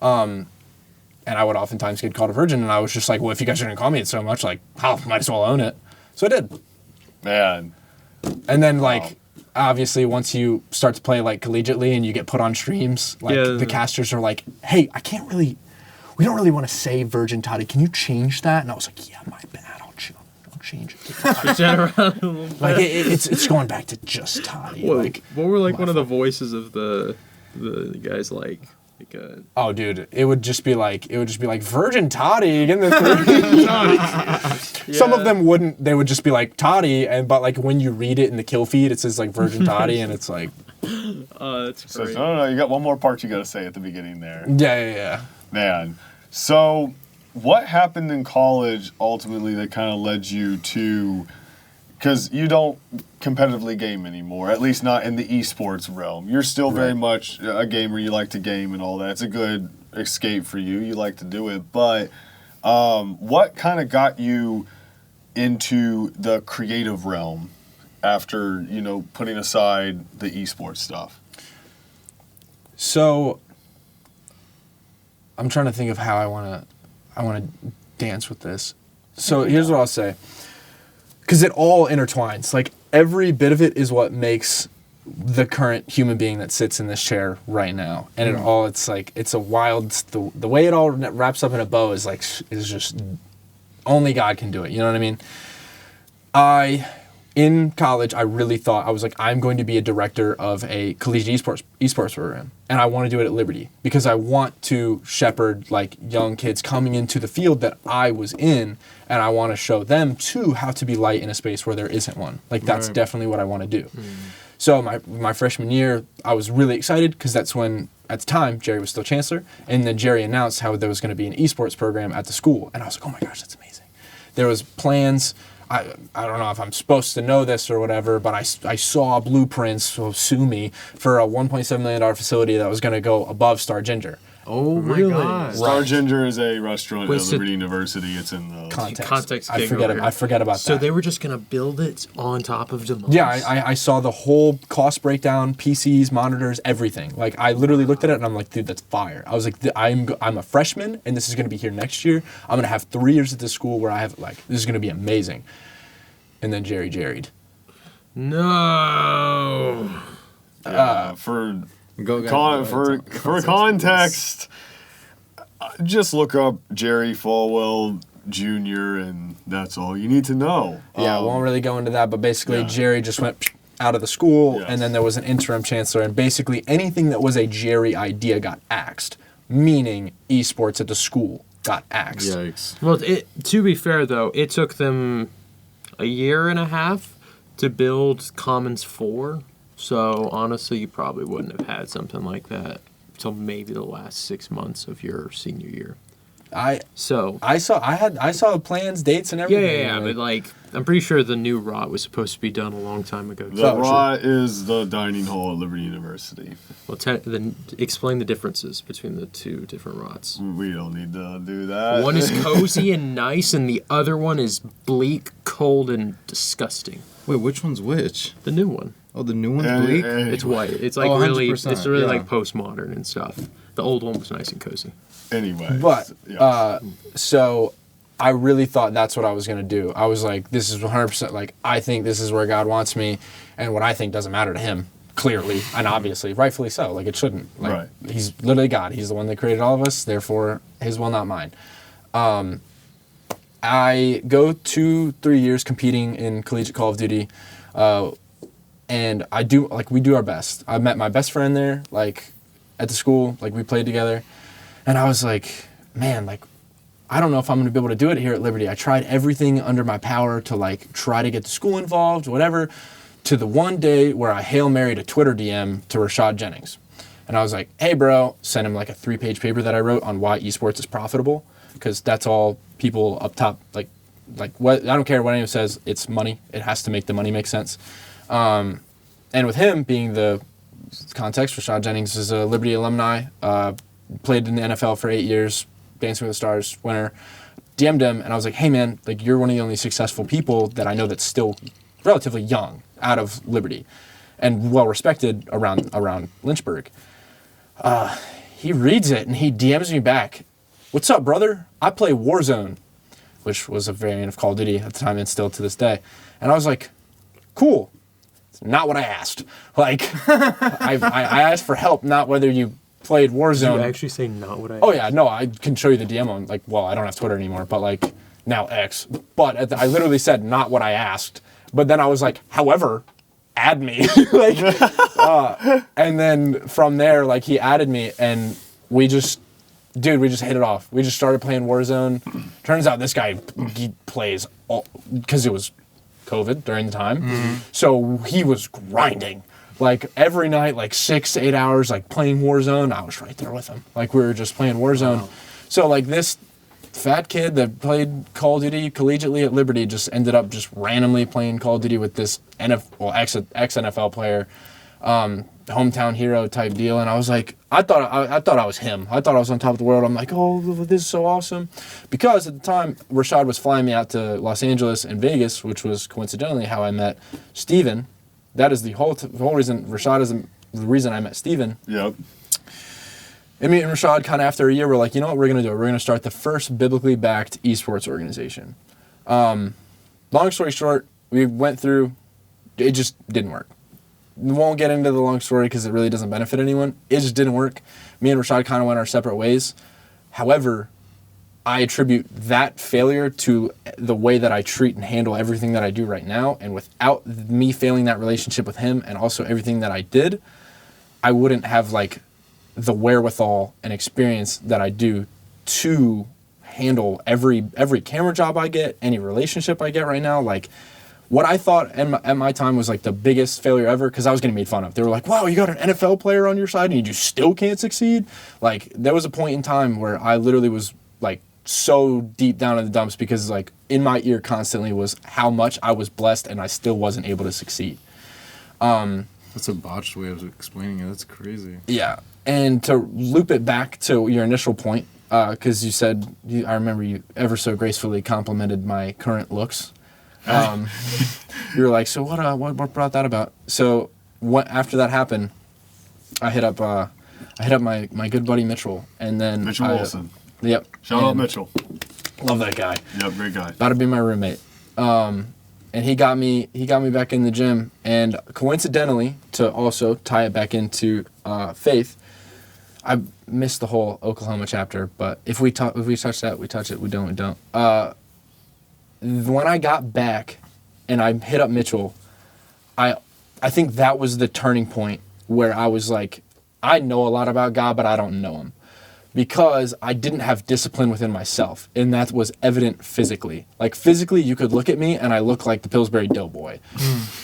And I would oftentimes get called a virgin, and I was just like, well, if you guys are going to call me it so much, like, might as well own it. So I did. Man. And then, like, obviously, once you start to play, like, collegiately and you get put on streams, like, the casters are like, hey, we don't really want to say Virgin Toddy. Can you change that? And I was like, yeah, my bad. I'll change it. Like, it's going back to just Toddy. What were, like, one of the voices of the guys, like oh, dude, it would just be like Virgin Toddy again. Virgin Toddy. Some of them wouldn't. They would just be like Toddy, but like when you read it in the kill feed, it says like Virgin Toddy, and it's like. That's great. So, no, you got one more part you got to say at the beginning there. Yeah. Man, so what happened in college ultimately that kind of led you to? Because you don't competitively game anymore, at least not in the esports realm. You're still very much a gamer. You like to game and all that. It's a good escape for you. You like to do it. But what kind of got you into the creative realm after, putting aside the esports stuff? So I'm trying to think of how I want to dance with this. So here's what I'll say. Because it all intertwines. Like, every bit of it is what makes the current human being that sits in this chair right now. And it's a wild, the way it all wraps up in a bow is just, only God can do it. You know what I mean? In college, I really thought, I was like, I'm going to be a director of a collegiate esports program. And I want to do it at Liberty because I want to shepherd like young kids coming into the field that I was in, and I want to show them too how to be light in a space where there isn't one. Like, that's definitely what I want to do. So my freshman year, I was really excited because that's when, at the time, Jerry was still chancellor, and then Jerry announced how there was going to be an esports program at the school, and I was like, oh my gosh, that's amazing. There was plans. I don't know if I'm supposed to know this or whatever, but I saw blueprints, so sue me, for a $1.7 million facility that was going to go above Star Ginger. Oh my God! Star Ginger is a restaurant at Liberty University. It's in the context. I forget about that. So they were just gonna build it on top of Demos? Yeah, I saw the whole cost breakdown, PCs, monitors, everything. Like, I literally looked at it and I'm like, dude, that's fire. I was like, I'm a freshman and this is gonna be here next year. I'm gonna have 3 years at this school where I have this is gonna be amazing. And then Jerry Jerry'd. No. For context, just look up Jerry Falwell Jr. and that's all you need to know. Yeah, I won't really go into that, but basically Jerry just went out of the school, and then there was an interim chancellor, and basically anything that was a Jerry idea got axed, meaning esports at the school got axed. Yikes. Well, to be fair, though, it took them a year and a half to build Commons 4. So, honestly, you probably wouldn't have had something like that until maybe the last 6 months of your senior year. I saw plans, dates, and everything. Yeah, but I'm pretty sure the new ROT was supposed to be done a long time ago. The ROT is the dining hall at Liberty University. Well, then explain the differences between the two different ROTs. We don't need to do that. One is cozy and nice, and the other one is bleak, cold, and disgusting. Wait, which one's which? The new one. Oh, the new one's bleak? It's white. It's like it's really like postmodern and stuff. The old one was nice and cozy. Anyway. But yes. so I really thought that's what I was going to do. I was like, this is 100%, like, I think this is where God wants me, and what I think doesn't matter to him, clearly, and obviously, rightfully so. Like, it shouldn't. Like, Right. He's literally God. He's the one that created all of us, therefore, his will, not mine. I go 2-3 years competing in collegiate Call of Duty, and we do our best. I met my best friend there, like, at the school, like, we played together, and I was like, man, like, I don't know if I'm going to be able to do it here at Liberty. I tried everything under my power to, like, try to get the school involved, whatever, to the one day where I Hail Married a Twitter DM to Rashad Jennings. And I was like, hey, bro, sent him, like, a 3-page paper that I wrote on why esports is profitable, because that's all people up top, like what, I don't care what anyone says, it's money. It has to make the money make sense. And with him being the context, Rashad Jennings is a Liberty alumni, played in the NFL for 8 years, Dancing with the Stars winner, DM'd him, and I was like, hey, man, like, you're one of the only successful people that I know that's still relatively young out of Liberty and well-respected around Lynchburg. He reads it, and he DMs me back, what's up, brother? I play Warzone, which was a variant of Call of Duty at the time and still to this day. And I was like, cool. It's not what I asked. Like, I asked for help, not whether you played Warzone. Did you actually say not what I asked? Oh, yeah, no, I can show you the DM on, like, well, I don't have Twitter anymore, but, like, now X. But I literally said not what I asked. But then I was like, however, add me. Like, and then from there, like, he added me, and we just hit it off. We just started playing Warzone. Turns out this guy, he plays, because it was COVID during the time. Mm-hmm. So he was grinding. Like, every night, like, 6 to 8 hours, like, playing Warzone. I was right there with him. Like, we were just playing Warzone. Wow. So, like, this fat kid that played Call of Duty collegiately at Liberty just ended up just randomly playing Call of Duty with this ex-NFL player, hometown hero type deal. And I was like, I thought I was him. I thought I was on top of the world. I'm like, oh, this is so awesome. Because at the time, Rashad was flying me out to Los Angeles and Vegas, which was coincidentally how I met Steven. That is the whole reason. Rashad is the reason I met Steven. Yep. And me and Rashad, kind of after a year, we're like, you know what we're going to do? We're going to start the first biblically backed esports organization. Long story short, we went through, it just didn't work. We won't get into the long story because it really doesn't benefit anyone. It just didn't work. Me and Rashad kind of went our separate ways. However, I attribute that failure to the way that I treat and handle everything that I do right now. And without me failing that relationship with him and also everything that I did, I wouldn't have, like, the wherewithal and experience that I do to handle every camera job I get, any relationship I get right now. Like, what I thought at my time was, like, the biggest failure ever, because I was getting made fun of. They were like, wow, you got an NFL player on your side and you still can't succeed? Like, there was a point in time where I literally was, like, so deep down in the dumps because, like, in my ear constantly was how much I was blessed and I still wasn't able to succeed. That's a botched way of explaining it. That's crazy. Yeah. And to loop it back to your initial point, because you said, I remember you ever so gracefully complimented my current looks. You were like, so what brought that about? So after that happened, I hit up my good buddy Mitchell, and then Mitchell Wilson. Yep. Shout out Mitchell. Love that guy. Yep, great guy. About to be my roommate. And he got me back in the gym, and coincidentally, to also tie it back into faith, I missed the whole Oklahoma chapter, but if we touch that, we touch it. We don't, we don't. When I got back and I hit up Mitchell, I think that was the turning point where I was like, I know a lot about God, but I don't know him. Because I didn't have discipline within myself, and that was evident physically. Like, physically, you could look at me, and I look like the Pillsbury Doughboy.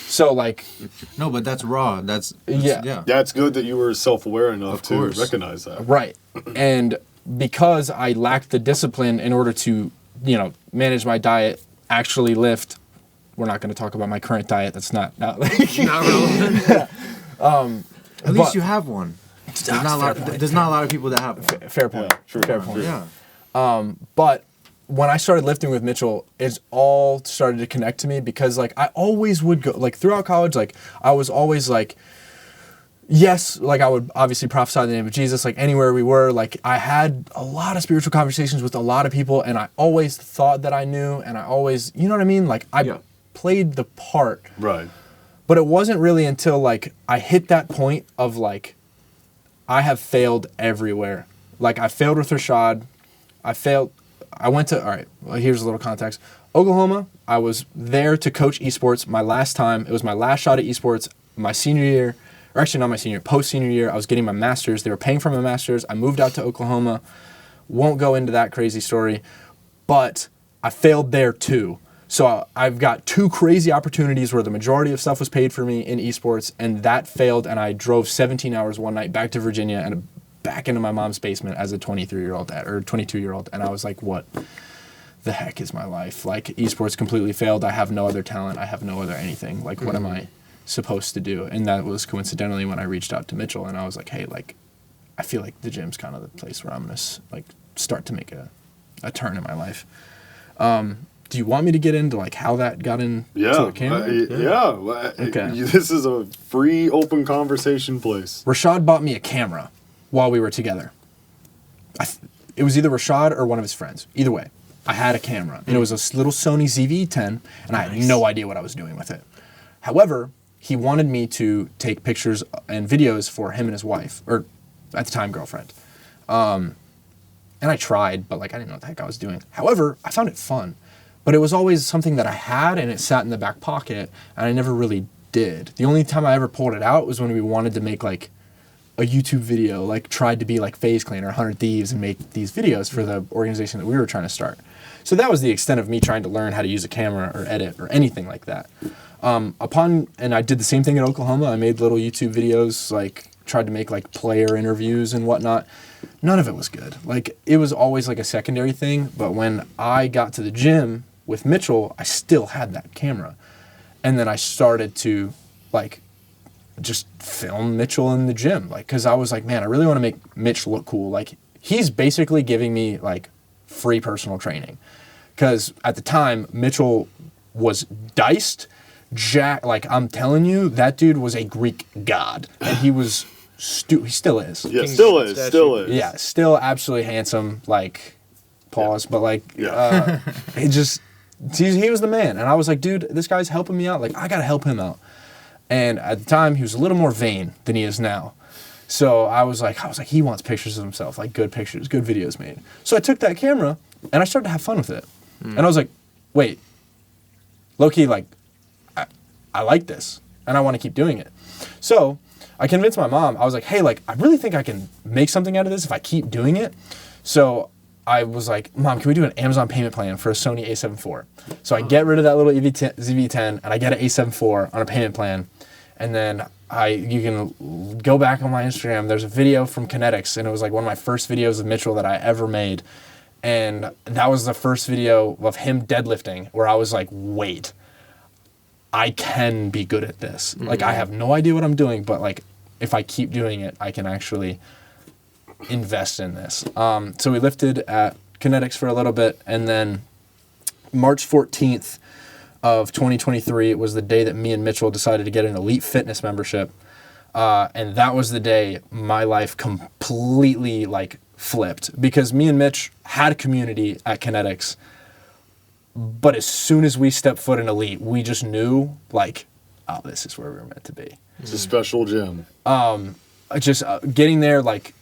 So, like... No, but that's raw. That's yeah. Yeah, it's good that you were self-aware enough to recognize that. Right. And because I lacked the discipline in order to, manage my diet, actually lift... We're not going to talk about my current diet. That's not like... Not relevant. At least you have one. There's not a lot of people that have one. Fair point. Yeah, true. Fair point. Yeah. But when I started lifting with Mitchell, it all started to connect to me because, like, I always would go, like, throughout college, like, I was always, like, yes, like I would obviously prophesy in the name of Jesus, like anywhere we were, like I had a lot of spiritual conversations with a lot of people, and I always thought that I knew, and I always, you know what I mean? Like I played the part. Right. But it wasn't really until like I hit that point of like, I have failed everywhere. Like I failed with Rashad. I went to, all right, well, here's a little context. Oklahoma, I was there to coach esports my last time. It was my last shot at esports my senior year. Or actually not my senior, post-senior year, I was getting my master's. They were paying for my master's. I moved out to Oklahoma. Won't go into that crazy story. But I failed there too. So I've got 2 crazy opportunities where the majority of stuff was paid for me in esports, and that failed, and I drove 17 hours one night back to Virginia and back into my mom's basement as a 23-year-old or 22-year-old, and I was like, what the heck is my life? Like, esports completely failed. I have no other talent. I have no other anything. Like, what am I supposed to do? And that was coincidentally when I reached out to Mitchell, and I was like, hey, like, I feel like the gym's kind of the place where I'm going to like start to make a turn in my life. Do you want me to get into like how that got into the camera? Okay. This is a free, open conversation place. Rashad bought me a camera while we were together. It was either Rashad or one of his friends. Either way, I had a camera, and it was a little Sony ZV-10, and I had no idea what I was doing with it. However, he wanted me to take pictures and videos for him and his wife, or at the time, girlfriend. And I tried, but like I didn't know what the heck I was doing. However, I found it fun. But it was always something that I had, and it sat in the back pocket, and I never really did. The only time I ever pulled it out was when we wanted to make like a YouTube video, like tried to be like FaZe Clan or 100 Thieves and make these videos for the organization that we were trying to start. So that was the extent of me trying to learn how to use a camera or edit or anything like that. And I did the same thing in Oklahoma. I made little YouTube videos, like tried to make like player interviews and whatnot. None of it was good. Like it was always like a secondary thing. But when I got to the gym with Mitchell, I still had that camera. And then I started to like just film Mitchell in the gym. Like, cause I was like, man, I really want to make Mitch look cool. Like he's basically giving me like free personal training. Cause at the time Mitchell was diced, like I'm telling you, that dude was a Greek god, and he was he still is. Yeah, still is. Yeah, still absolutely handsome. Like, pause, but like, he just he was the man, and I was like, dude, this guy's helping me out. Like, I gotta help him out. And at the time, he was a little more vain than he is now. So I was like, he wants pictures of himself, like good pictures, good videos made. So I took that camera and I started to have fun with it, and I was like, wait, low key, like. I like this, and I want to keep doing it. So I convinced my mom. I was like, hey, like, I really think I can make something out of this if I keep doing it. So I was like, Mom, can we do an Amazon payment plan for a Sony A7 IV? So I get rid of that little ZV-10, and I get an A7 IV on a payment plan. And then you can go back on my Instagram. There's a video from Kinetics, and it was like one of my first videos of Mitchell that I ever made. And that was the first video of him deadlifting where I was like, wait. I can be good at this. Like, I have no idea what I'm doing, but like, if I keep doing it, I can actually invest in this. So we lifted at Kinetics for a little bit, and then March 14th of 2023 was the day that me and Mitchell decided to get an Elite Fitness membership. And that was the day my life completely like flipped, because me and Mitch had a community at Kinetics. But as soon as we stepped foot in Elite, we just knew, like, oh, this is where we were meant to be. It's a special gym. Just getting there, like,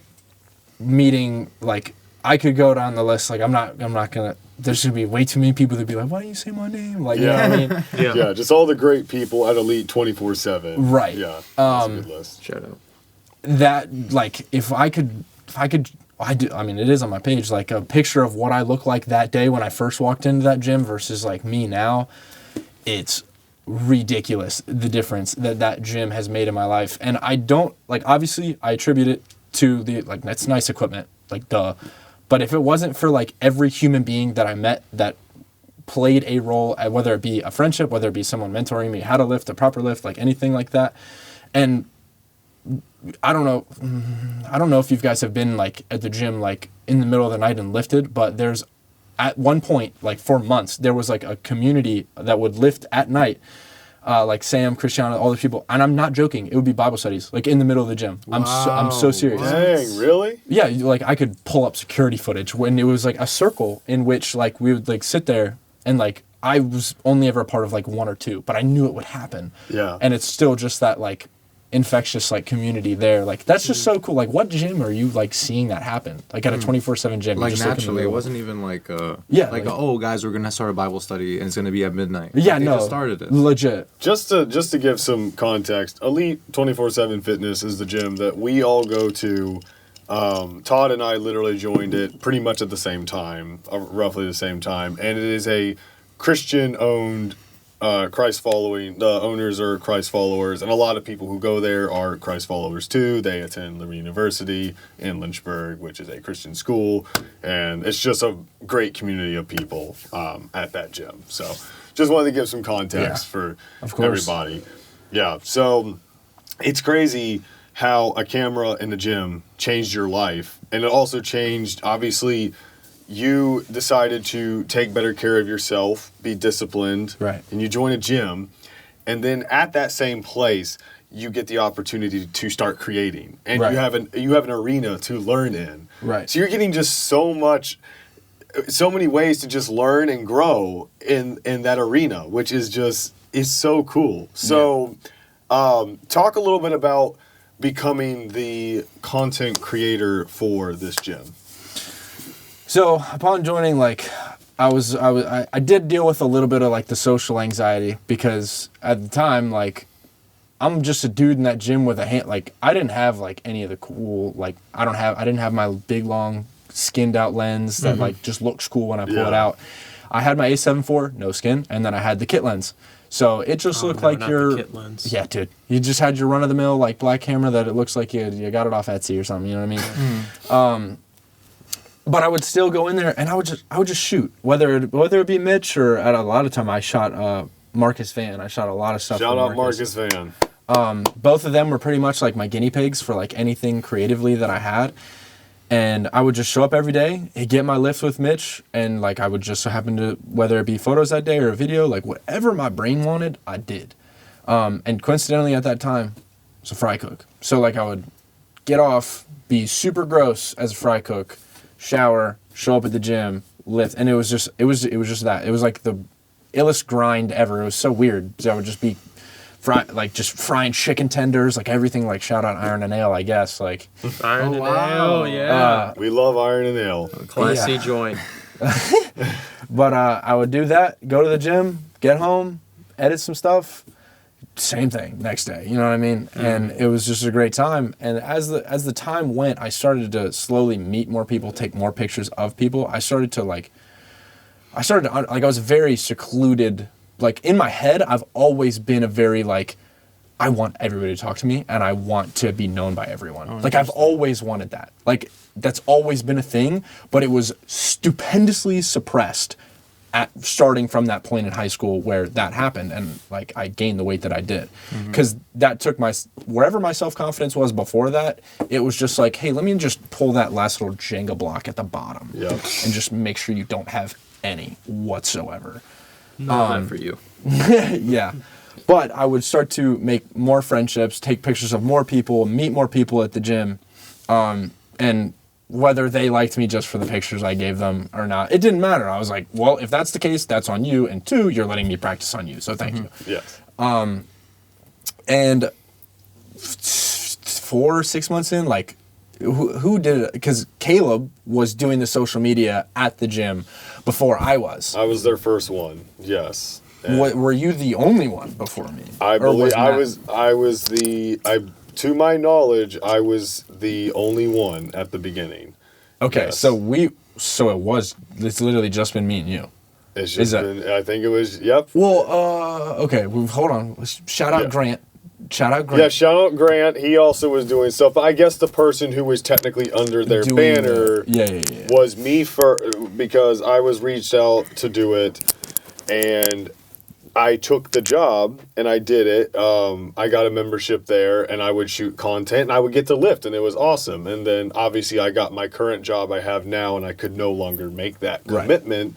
meeting, like, I could go down the list. Like, I'm not gonna. There's gonna be way too many people that'd be like, why don't you say my name? Like, you know what I mean? Yeah, just all the great people at Elite 24/7. Right. Yeah. That's a good list. Shout out. That, like, if I could. I mean, it is on my page, like a picture of what I looked like that day when I first walked into that gym versus like me now. It's ridiculous, the difference that gym has made in my life. And I don't, like, obviously I attribute it to the, like, that's nice equipment, like, duh. But if it wasn't for like every human being that I met that played a role, whether it be a friendship, whether it be someone mentoring me how to lift a proper lift, like anything like that. And I don't know if you guys have been like at the gym like in the middle of the night and lifted, but there's at one point, like for months, there was like a community that would lift at night. like Sam, Cristiano, all the people. And I'm not joking. It would be Bible studies, like in the middle of the gym. I'm so serious. Dang, really? Yeah, like I could pull up security footage when it was like a circle in which like we would like sit there and like I was only ever a part of like one or two, but I knew it would happen. Yeah. And it's still just that like infectious like community there. Like that's just so cool. Like what gym are you like seeing that happen? Like at a 24/7 gym. Like just naturally, it wasn't even like oh guys, we're gonna start a Bible study and it's gonna be at midnight. Yeah, they no, just started it. Legit. Just to give some context, Elite 24/7 Fitness is the gym that we all go to. Todd and I literally joined it pretty much at the same time, roughly the same time, and it is a Christian-owned, Christ-following. The owners are Christ followers, and a lot of people who go there are Christ followers too. They attend Liberty University in Lynchburg, which is a Christian school, and it's just a great community of people at that gym. So, just wanted to give some context for everybody. Yeah, so it's crazy how a camera in the gym changed your life, and it also changed, obviously. You decided to take better care of yourself, be disciplined, right? And you join a gym, and then at that same place, you get the opportunity to start creating, and you have an arena to learn in, right? So you're getting just so many ways to just learn and grow in that arena, which is so cool. So, talk a little bit about becoming the content creator for this gym. So upon joining, like, I did deal with a little bit of like the social anxiety because at the time, like, I'm just a dude in that gym with a hand. Like, I didn't have like any of the cool, like, I didn't have my big long skinned out lens that like just looks cool when I pull it out. I had my A7 IV, no skin, and then I had the kit lens. So it just looked like your kit lens. Yeah, dude. You just had your run of the mill like black camera that it looks like you got it off Etsy or something. You know what I mean? But I would still go in there and I would just shoot, whether it be Mitch or at a lot of time I shot Marcus Van. I shot a lot of stuff. Shout out Marcus Van. Both of them were pretty much like my guinea pigs for like anything creatively that I had. And I would just show up every day, get my lifts with Mitch, and like I would just happen to, whether it be photos that day or a video, like whatever my brain wanted, I did. And coincidentally at that time, it was a fry cook. So like I would get off, be super gross as a fry cook, shower, show up at the gym, lift, and it was just that. It was like the illest grind ever. It was so weird. So I would just be frying chicken tenders, like everything, like shout out Iron and Nail, I guess. Like Iron and Nail, yeah. We love Iron and Nail. Class C joint. But I would do that, go to the gym, get home, edit some stuff, same thing next day. You know what I mean? And it was just a great time. And as the time went, I started to slowly meet more people, take more pictures of people. I was very secluded. Like in my head, I've always been a very like, I want everybody to talk to me and I want to be known by everyone. Like I've always wanted that. Like that's always been a thing, but it was stupendously suppressed starting from that point in high school where that happened, and like I gained the weight that I did, because that took wherever my self-confidence was before that, it was just like, hey, let me just pull that last little Jenga block at the bottom, and just make sure you don't have any whatsoever. Not bad for you. Yeah, but I would start to make more friendships, take pictures of more people, meet more people at the gym, and whether they liked me just for the pictures I gave them or not, it didn't matter. I was like, well, if that's the case, that's on you. And 2, you're letting me practice on you. So thank you. Yes. And 4 or 6 months in, like, who did it? Because Caleb was doing the social media at the gym before I was. I was their first one. Yes. Were you the only one before me? I believe to my knowledge, I was the only one at the beginning. Okay, yes. It's literally just been me and you. It's just I think it was, yep. Well, okay, hold on. Shout out Grant. Yeah, shout out Grant. He also was doing stuff. I guess the person who was technically under their banner was me because I was reached out to do it, and I took the job and I did it. I got a membership there and I would shoot content and I would get to lift, and it was awesome. And then obviously I got my current job I have now and I could no longer make that commitment.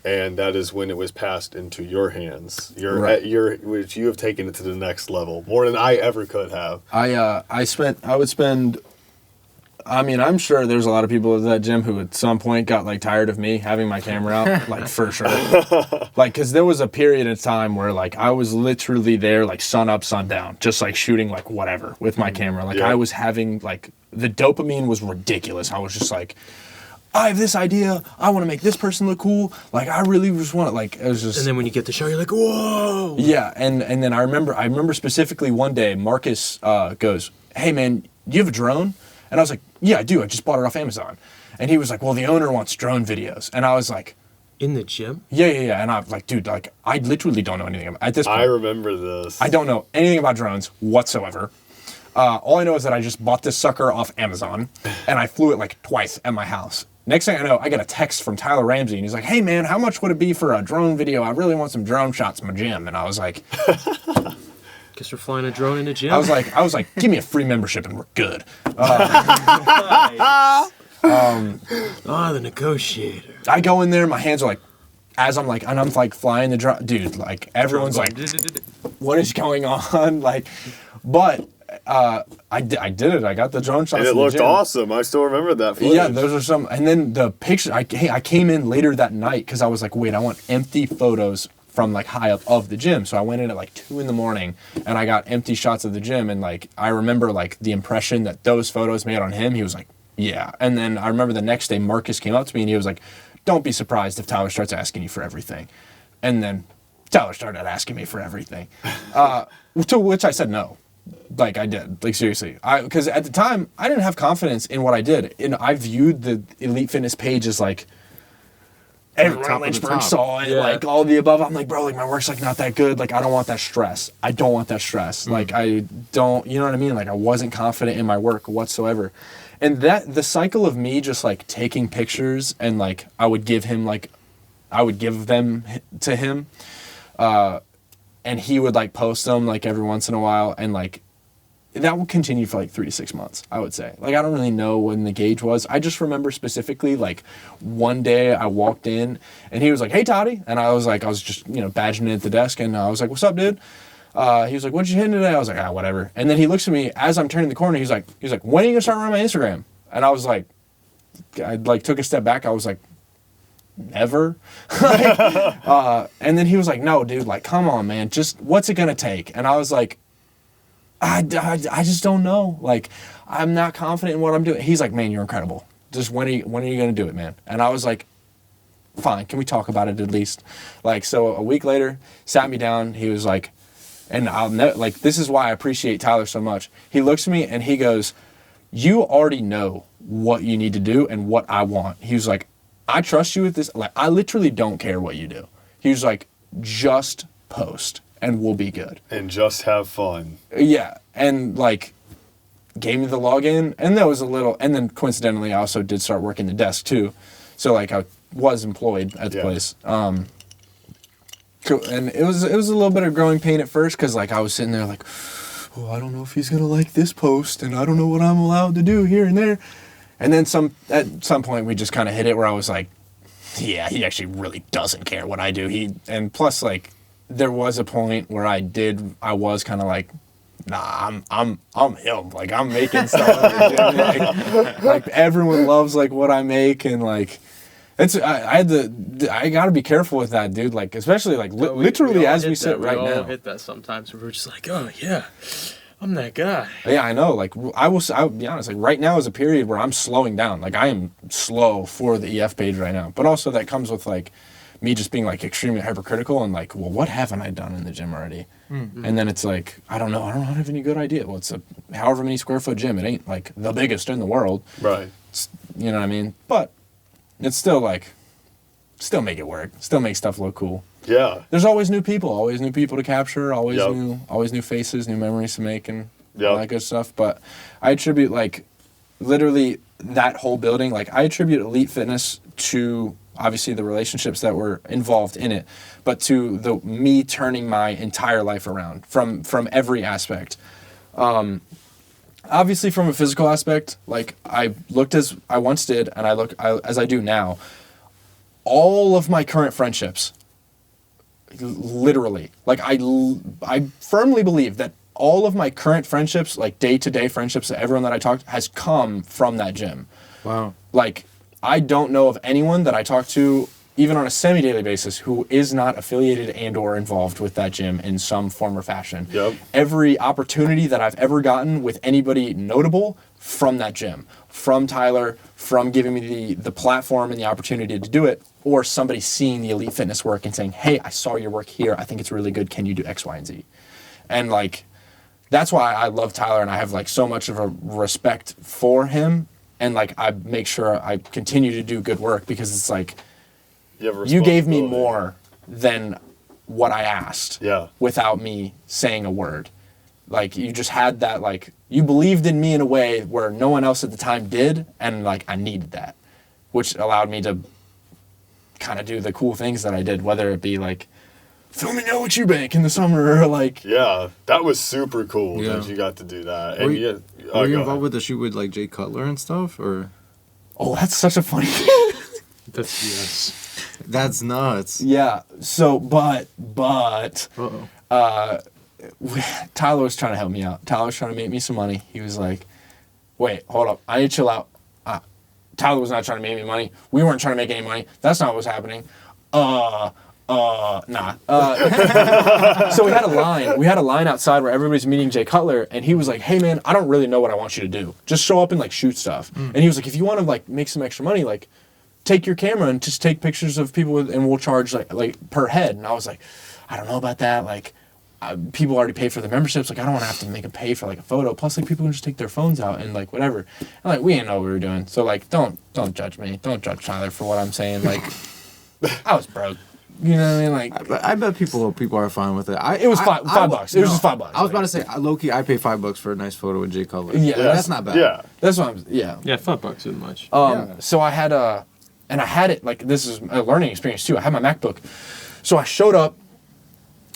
and that is when it was passed into your hands. Which you have taken it to the next level, more than I ever could have. I'm sure there's a lot of people at that gym who at some point got like tired of me having my camera out, like for sure. Like, cause there was a period of time where like I was literally there like sun up, sun down, just like shooting like whatever with my camera. Like I was having like, the dopamine was ridiculous. I was just like, I have this idea. I want to make this person look cool. Like I really just want to like, it was just. And then when you get the show, you're like, whoa. Yeah. And then I remember specifically one day Marcus goes, hey man, do you have a drone? And I was like, yeah, I do. I just bought it off Amazon. And he was like, well, the owner wants drone videos. And I was like, in the gym? Yeah. And I'm like, dude, like, I literally don't know anything about at this point. I remember this. I don't know anything about drones whatsoever. All I know is that I just bought this sucker off Amazon, and I flew it like twice at my house. Next thing I know, I get a text from Tyler Ramsey, and he's like, hey, man, how much would it be for a drone video? I really want some drone shots in my gym. And I was like... Guess we're flying a drone in a gym. I was like, give me a free membership and we're good. The negotiator. I go in there, my hands are like, and I'm like flying the drone, dude. Like everyone's like, what is going on? Like, but I did it. I got the drone shots. And it looked awesome. I still remember that footage. Yeah, those are some. And then the picture. I came in later that night because I was like, wait, I want empty photos from like high up of the gym. So I went in at like 2 a.m. and I got empty shots of the gym. And like, I remember like the impression that those photos made on him. He was like, yeah. And then I remember the next day, Marcus came up to me and he was like, don't be surprised if Tyler starts asking you for everything. And then Tyler started asking me for everything. To which I said no. Like I did, like seriously. Because at the time I didn't have confidence in what I did. And I viewed the Elite Fitness page as like, everyone in Lynchburg saw it, like all the above. I'm like, bro, like my work's like not that good. Like I don't want that stress. Like I don't, you know what I mean? Like I wasn't confident in my work whatsoever. And that the cycle of me just like taking pictures and like I would give them to him, and he would like post them like every once in a while, and like that would continue for like 3 to 6 months, I would say. Like, I don't really know when the gauge was. I just remember specifically, like, one day I walked in, and he was like, hey, Toddy. And I was just, badging it at the desk, and I was like, what's up, dude? He was like, what you hitting today? I was like, whatever. And then he looks at me as I'm turning the corner. He's like, when are you going to start running my Instagram? And I was like, I, like, took a step back. I was like, never. And then he was like, no, dude, like, come on, man. Just, what's it going to take? And I was like, I just don't know. Like, I'm not confident in what I'm doing. He's like, man, you're incredible. Just when are you going to do it, man? And I was like, fine, can we talk about it at least? Like, so a week later, sat me down. He was like, and this is why I appreciate Tyler so much. He looks at me and he goes, you already know what you need to do and what I want. He was like, I trust you with this. Like, I literally don't care what you do. He was like, just post and we'll be good. And just have fun. Yeah. And like, gave me the login, and that was and then coincidentally, I also did start working the desk too. So like, I was employed at the place. And it was a little bit of growing pain at first, because like I was sitting there like, oh, I don't know if he's gonna like this post, and I don't know what I'm allowed to do here and there. And then at some point we just kind of hit it where I was like, yeah, he actually really doesn't care what I do. And plus like there was a point where I was kind of like, nah, I'm him. Like, I'm making stuff. like everyone loves like what I make, and like I gotta be careful with that, dude. Like, especially like literally as we sit right now. We all hit that sometimes. We're just like, oh yeah, I'm that guy. Yeah, I know. Like, I'll be honest. Like, right now is a period where I'm slowing down. Like, I am slow for the EF page right now. But also that comes with like me just being like extremely hypercritical and like, well, what haven't I done in the gym already? Mm-hmm. And then it's like, I don't have any good idea. Well, it's a however many square foot gym. It ain't like the biggest in the world. Right. You know what I mean? But it's still like, still make it work. Still make stuff look cool. Yeah. There's always new people to capture, always new faces, new memories to make, and all that good stuff. But I attribute like literally that whole building, like I attribute Elite Fitness to obviously the relationships that were involved in it, but to me turning my entire life around from every aspect. Obviously from a physical aspect, like I looked as I once did, and I look as I do now. all of my current friendships, literally, like I firmly believe that all of my current friendships, like day-to-day friendships, everyone that I talked to has come from that gym. Wow. Like, I don't know of anyone that I talk to, even on a semi-daily basis, who is not affiliated and or involved with that gym in some form or fashion. Yep. Every opportunity that I've ever gotten with anybody notable from that gym, from Tyler, from giving me the platform and the opportunity to do it, or somebody seeing the Elite Fitness work and saying, hey, I saw your work here. I think it's really good. Can you do X, Y, and Z? And like, that's why I love Tyler and I have like so much of a respect for him. And like, I make sure I continue to do good work because it's like, you gave me more than what I asked without me saying a word. Like, you just had that, like, you believed in me in a way where no one else at the time did, and like, I needed that, which allowed me to kind of do the cool things that I did, whether it be like filming out with Eubank in the summer or like... Yeah, that was super cool that you got to do that. Were And you, were you involved with the shoot with like Jay Cutler and stuff, or? Oh, that's such a funny... That's yes. That's nuts. Yeah, so, but... Tyler was trying to help me out. Tyler was trying to make me some money. He was like, wait, hold up. I need to chill out. Tyler was not trying to make me money. We weren't trying to make any money. That's not what was happening. Nah. So we had a line. We had a line outside where everybody's meeting Jay Cutler, and he was like, hey, man, I don't really know what I want you to do. Just show up and, like, shoot stuff. And he was like, if you want to, like, make some extra money, like, take your camera and just take pictures of people, and we'll charge, like per head. And I was like, I don't know about that. Like, people already pay for the memberships. Like, I don't want to have to make them pay for like a photo. Plus, like, people can just take their phones out and like whatever. And like, we didn't know what we were doing. So like, don't judge me. Don't judge Tyler for what I'm saying. Like, I was broke. You know what I mean? Like, I bet people are fine with it. It was $5. It was just $5. I was about to say, low key, I pay $5 for a nice photo with Jay Cutler. Yeah, that's not bad. Yeah. That's what I'm. Yeah. Yeah, $5 isn't much. So I had and I had it, like, this is a learning experience too. I had my MacBook. So I showed up,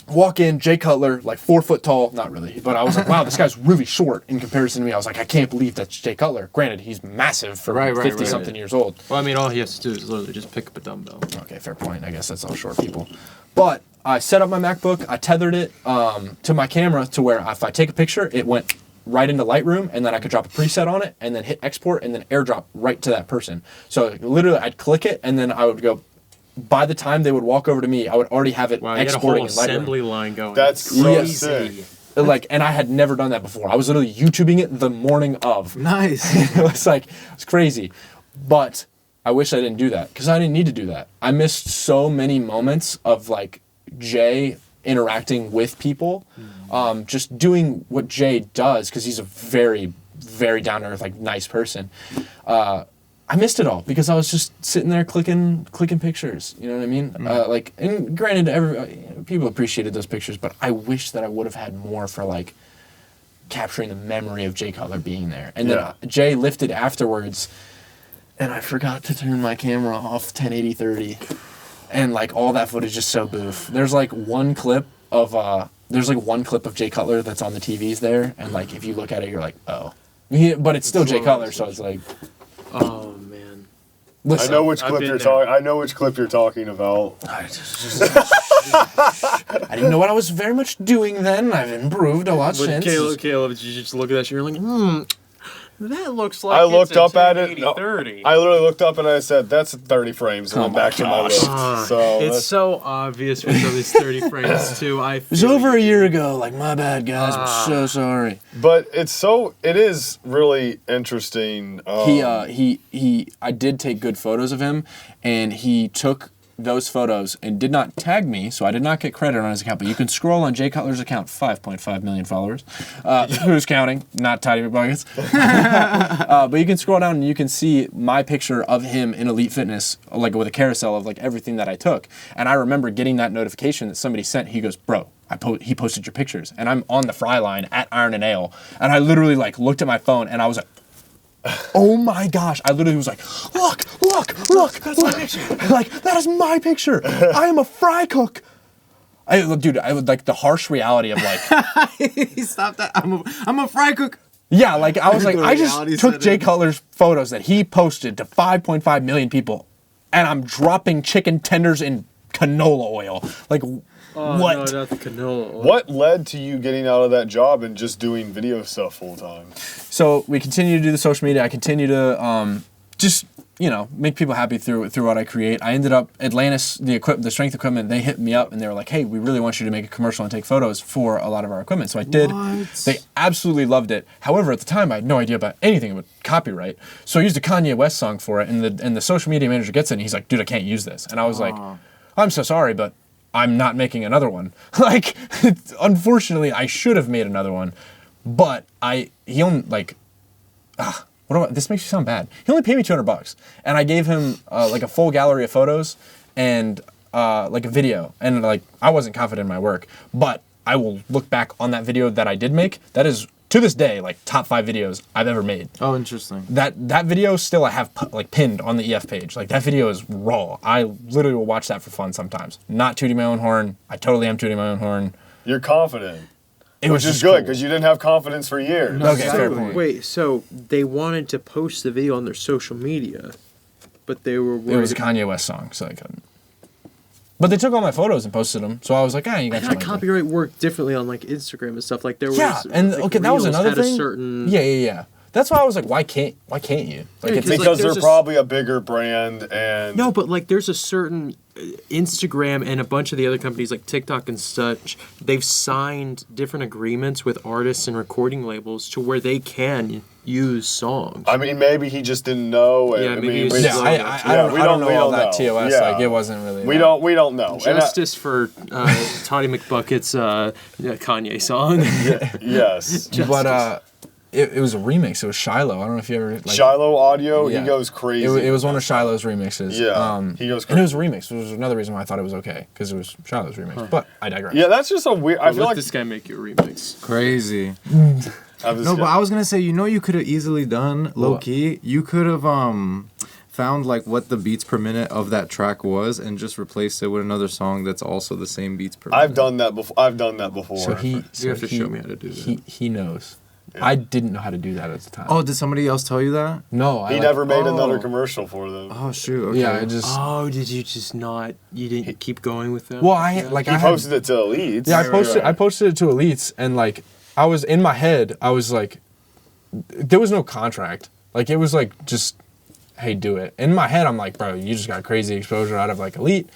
walk in, Jay Cutler, like 4 foot tall, not really, but I was like, wow, this guy's really short in comparison to me. I was like, I can't believe that's Jay Cutler. Granted, he's massive for 50-something years old. Well, I mean, all he has to do is literally just pick up a dumbbell. Okay, fair point. I guess that's all short people. But I set up my MacBook, I tethered it to my camera to where if I take a picture, it went right into Lightroom, and then I could drop a preset on it, and then hit export, and then airdrop right to that person. So literally, I'd click it, and then I would go. By the time they would walk over to me, I would already have it exporting in Lightroom. Assembly line going. That's so sick. Like, and I had never done that before. I was literally YouTubing it the morning of. Nice. It was like, it's crazy. But I wish I didn't do that, because I didn't need to do that. I missed so many moments of like Jay interacting with people, just doing what Jay does, because he's a very, very down to earth, like, nice person. I missed it all because I was just sitting there clicking pictures. You know what I mean? Like, and granted, people appreciated those pictures, but I wish that I would have had more for like capturing the memory of Jay Cutler being there. And then Jay lifted afterwards, and I forgot to turn my camera off 1080-30, and like all that footage is so boof. There's like one clip of Jay Cutler that's on the TVs there, and like if you look at it, you're like, oh, but it's still Jay Cutler, so it's like. Oh man! Listen, I know which clip you're talking. I know which clip you're talking about. I didn't know what I was very much doing then. I've improved a lot since. Caleb, did you just look at that? You're like, that looks like. I looked up at it. 30. I literally looked up and I said, "That's 30 frames," and went back to my list. So it's so obvious with these 30 frames too. It was over a year ago. Like, my bad, guys. I'm so sorry. But it is really interesting. I did take good photos of him, and he took those photos and did not tag me, so I did not get credit on his account. But you can scroll on Jay Cutler's account, 5.5 million followers. Who's counting? Not Toddy McBuckets. But you can scroll down and you can see my picture of him in Elite Fitness, like with a carousel of like everything that I took. And I remember getting that notification that somebody sent. He goes, bro, he posted your pictures, and I'm on the fry line at Iron and Ale, and I literally like looked at my phone and I was like, oh my gosh. I literally was like, look, that's my picture. Like, that is my picture. I am a fry cook. I would like the harsh reality of like, Stop that. I'm a fry cook. yeah, like I was like, I reality just took set Jay in. Cutler's photos that he posted to 5.5 million people and I'm dropping chicken tenders in canola oil. Like, what? No, not the canola oil. What led to you getting out of that job and just doing video stuff full time? So we continue to do the social media. I continue to just, make people happy through what I create. I ended up, Atlantis, the strength equipment, they hit me up and they were like, hey, we really want you to make a commercial and take photos for a lot of our equipment. So I did. What? They absolutely loved it. However, at the time, I had no idea about anything about copyright. So I used a Kanye West song for it, and the social media manager gets it, and he's like, dude, I can't use this. And I was like, I'm so sorry, but I'm not making another one. Like, unfortunately, I should have made another one, but he only, this makes you sound bad. He only paid me $200, and I gave him like a full gallery of photos and like a video, and like I wasn't confident in my work, but I will look back on that video that I did make. That is to this day like top 5 videos I've ever made. Oh, interesting. That video still I have like pinned on the EF page. Like that video is raw. I literally will watch that for fun sometimes. Not tooting my own horn. I totally am tooting my own horn. You're confident. It was Which is just good cool. because you didn't have confidence for years. Okay, fair point. Wait, so they wanted to post the video on their social media, but they were worried. It was a Kanye West song, so I couldn't. But they took all my photos and posted them, so I was like, you got I thought copyright worked differently on like Instagram and stuff. Like there was and like, okay, that was Reels another had a thing. certain Yeah. That's why I was like, why can't you? Like, Yeah, it's Because there's they're probably a bigger brand and No, but like there's a certain Instagram and a bunch of the other companies like TikTok and such, they've signed different agreements with artists and recording labels to where they can use songs. I mean, maybe he just didn't know. And, Yeah, maybe I mean, he's we- just- I don't know all that TOS. Yeah. Like, it wasn't really. we don't know. And Justice for Toddy McBucket's Kanye song. yes. But it was a remix. It was Shiloh. I don't know if you ever like. Shiloh Audio, Yeah. he goes crazy. It was one of Shiloh's remixes. Yeah, he goes And it was a remix, which was another reason why I thought it was okay, because it was Shiloh's remix. But I digress. Yeah, that's just a weird. I Let feel like this guy make you a remix. Crazy. I'm just No, but I was gonna say, you could have easily done low What? key. You could have found like what the beats per minute of that track was, and just replaced it with another song that's also the same beats per minute. I've done that before. So he. You have to show me how to do that. He knows. I didn't know how to do that at the time. Oh, did somebody else tell you that? no! He never made another commercial for them. Oh shoot. Okay. Yeah, I just. Oh, did you just not? You didn't keep going with them? Well, I like He I had, posted it to Elites. Yeah, I posted it to Elites, and like I was in my head, I was like, there was no contract. Like it was like just, hey, do it. In my head, I'm like, bro, you just got crazy exposure out of like Elite.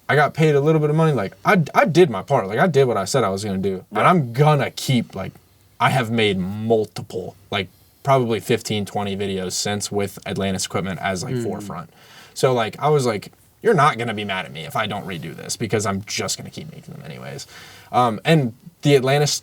I got paid a little bit of money. Like I did my part. Like I did what I said I was gonna do, and I'm gonna keep like. I have made multiple, like probably 15, 20 videos since with Atlantis equipment as like forefront. So like I was like, you're not gonna be mad at me if I don't redo this because I'm just gonna keep making them anyways. And the Atlantis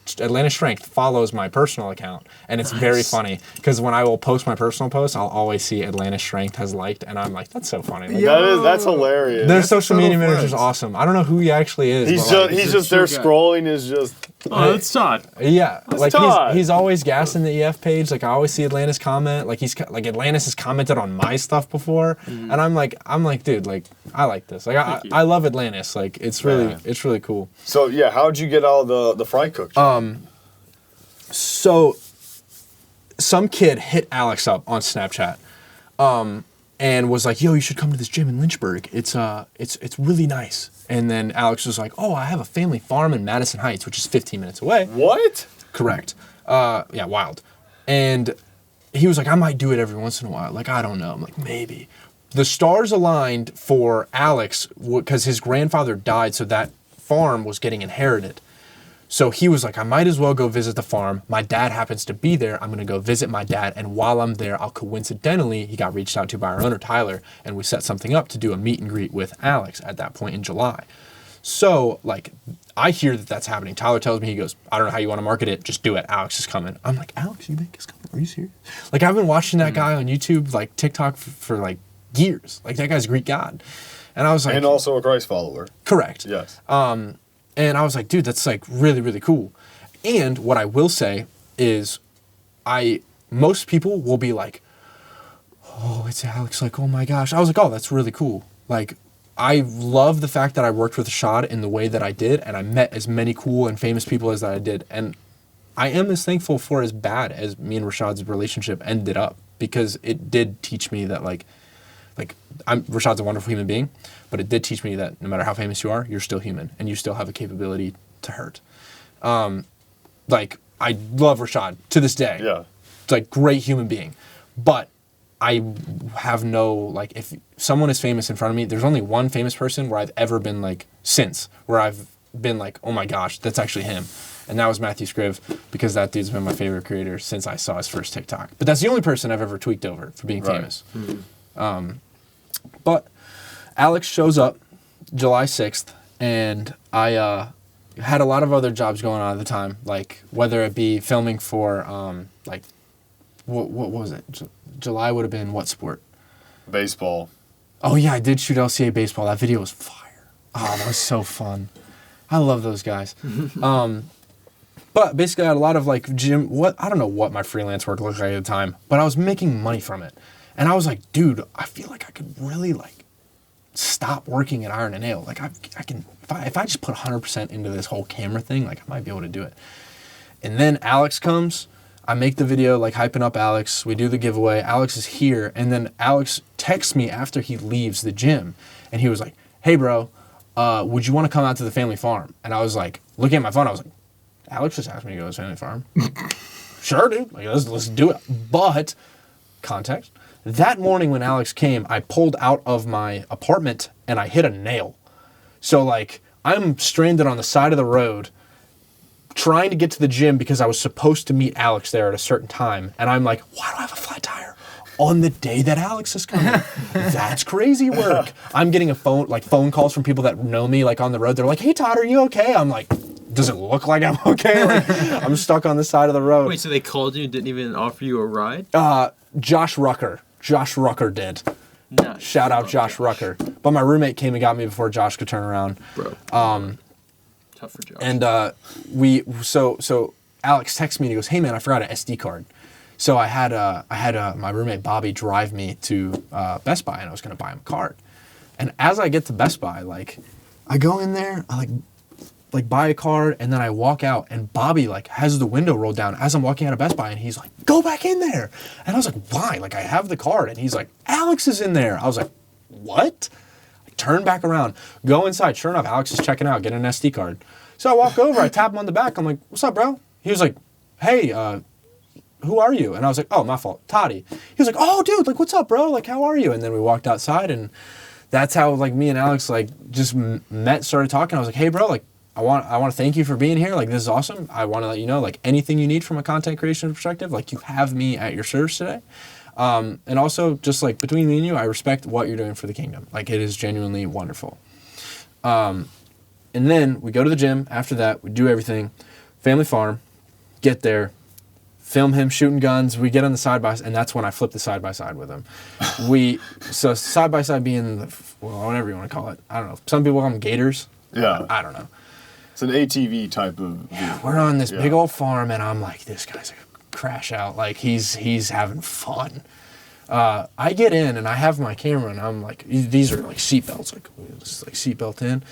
Strength follows my personal account, and it's very funny because when I will post my personal post, I'll always see Atlantis Strength has liked, and I'm like, that's so funny. Like, That's hilarious. their social media so manager is flex. awesome. I don't know who he actually is. He's but, just like, he's just there scrolling. Is just Oh, that's Todd. yeah, like Todd. he's always gassing the EF page. Like I always see Atlantis comment. Like Atlantis has commented on my stuff before, and I'm like, dude, like I like this. Like I love Atlantis. Like it's really cool. so. Yeah, how'd you get all the fry cooked? So some kid hit Alex up on Snapchat, and was like, yo, you should come to this gym in Lynchburg. It's really nice. And then Alex was like, oh, I have a family farm in Madison Heights, which is 15 minutes away. What? Correct. Yeah, wild. And he was like, I might do it every once in a while. Like, I don't know. I'm like, maybe. The stars aligned for Alex because his grandfather died, so that farm was getting inherited. So he was like, I might as well go visit the farm. My dad happens to be there. I'm going to go visit my dad. And while I'm there, he got reached out to by our owner, Tyler, and we set something up to do a meet and greet with Alex at that point in July. So, like, I hear that that's happening. Tyler tells me, he goes, I don't know how you want to market it. Just do it. Alex is coming. I'm like, Alex Eubank is coming? Are you serious? Like, I've been watching that guy on YouTube, like, TikTok for like, years. Like, that guy's a Greek god. And I was like... And also a Christ follower. Correct. Yes. And I was like, dude, that's like really, really cool. And what I will say is most people will be like, oh, it's Alex. Like, oh my gosh. I was like, oh, that's really cool. Like, I love the fact that I worked with Rashad in the way that I did, and I met as many cool and famous people as I did. And I am as thankful for as bad as me and Rashad's relationship ended up, because it did teach me that, like, Rashad's a wonderful human being, but it did teach me that no matter how famous you are, you're still human and you still have a capability to hurt. Like, I love Rashad to this day. Yeah. It's like great human being, but I have no, like, if someone is famous in front of me, there's only one famous person where I've ever been like, where I've been like, oh my gosh, that's actually him. And that was Matthew Scriv, because that dude's been my favorite creator since I saw his first TikTok. But that's the only person I've ever tweaked over for being famous. But Alex shows up July 6th, and I had a lot of other jobs going on at the time, like whether it be filming for, like, what was it? July would have been what sport? Baseball. Oh, yeah, I did shoot LCA baseball. That video was fire. Oh, that was so fun. I love those guys. But basically, I had a lot of like I don't know what my freelance work looked like at the time, but I was making money from it. And I was like, dude, I feel like I could really like stop working at Iron and Nail. Like I can, if I just put 100% into this whole camera thing, like I might be able to do it. And then Alex comes, I make the video like hyping up Alex. We do the giveaway. Alex is here. And then Alex texts me after he leaves the gym. And he was like, hey bro, would you want to come out to the family farm? And I was like, looking at my phone, I was like, Alex just asked me to go to his family farm. Sure, dude. Like, let's do it. But, context, that morning when Alex came, I pulled out of my apartment and I hit a nail. So, like, I'm stranded on the side of the road trying to get to the gym because I was supposed to meet Alex there at a certain time. And I'm like, why do I have a flat tire on the day that Alex is coming? That's crazy work. I'm getting phone calls from people that know me, like, on the road. They're like, hey, Todd, are you okay? I'm like, does it look like I'm okay? Like, I'm stuck on the side of the road. Wait, so they called you and didn't even offer you a ride? Josh Rucker. Josh Rucker did. Nice. Shout out Josh Rucker. But my roommate came and got me before Josh could turn around. Bro. Tough for Josh. And so Alex texts me and he goes, hey man, I forgot an SD card. So I had my roommate Bobby drive me to Best Buy, and I was gonna buy him a card. And as I get to Best Buy, like, I go in there, I like buy a card, and then I walk out, and Bobby like has the window rolled down as I'm walking out of Best Buy, and he's like, go back in there. And I was like, why? Like, I have the card. And he's like, Alex is in there. I was like, what? I turn back around, go inside. Sure enough, Alex is checking out, getting an SD card. So I walk over, I tap him on the back. I'm like, what's up, bro? He was like, hey, who are you? And I was like, oh, my fault, Toddy. He was like, oh, dude, like, what's up, bro? Like, how are you? And then we walked outside, and that's how, like, me and Alex, like, just met, started talking. I was like, hey, bro, like, I want to thank you for being here. Like, this is awesome. I want to let you know, like, anything you need from a content creation perspective, like, you have me at your service today. And also, just, like, between me and you, I respect what you're doing for the kingdom. Like, it is genuinely wonderful. And then we go to the gym. After that, we do everything. Family farm. Get there. Film him shooting guns. We get on the side-by-side, and that's when I flip the side-by-side with him. So side-by-side being, whatever you want to call it. I don't know. Some people call them gators. Yeah. I don't know. It's an ATV type of... Yeah, we're on this big old farm, and I'm like, this guy's a crash out. Like, he's having fun. I get in, and I have my camera, and I'm like, these are like seatbelts. Like, just like seatbelt in.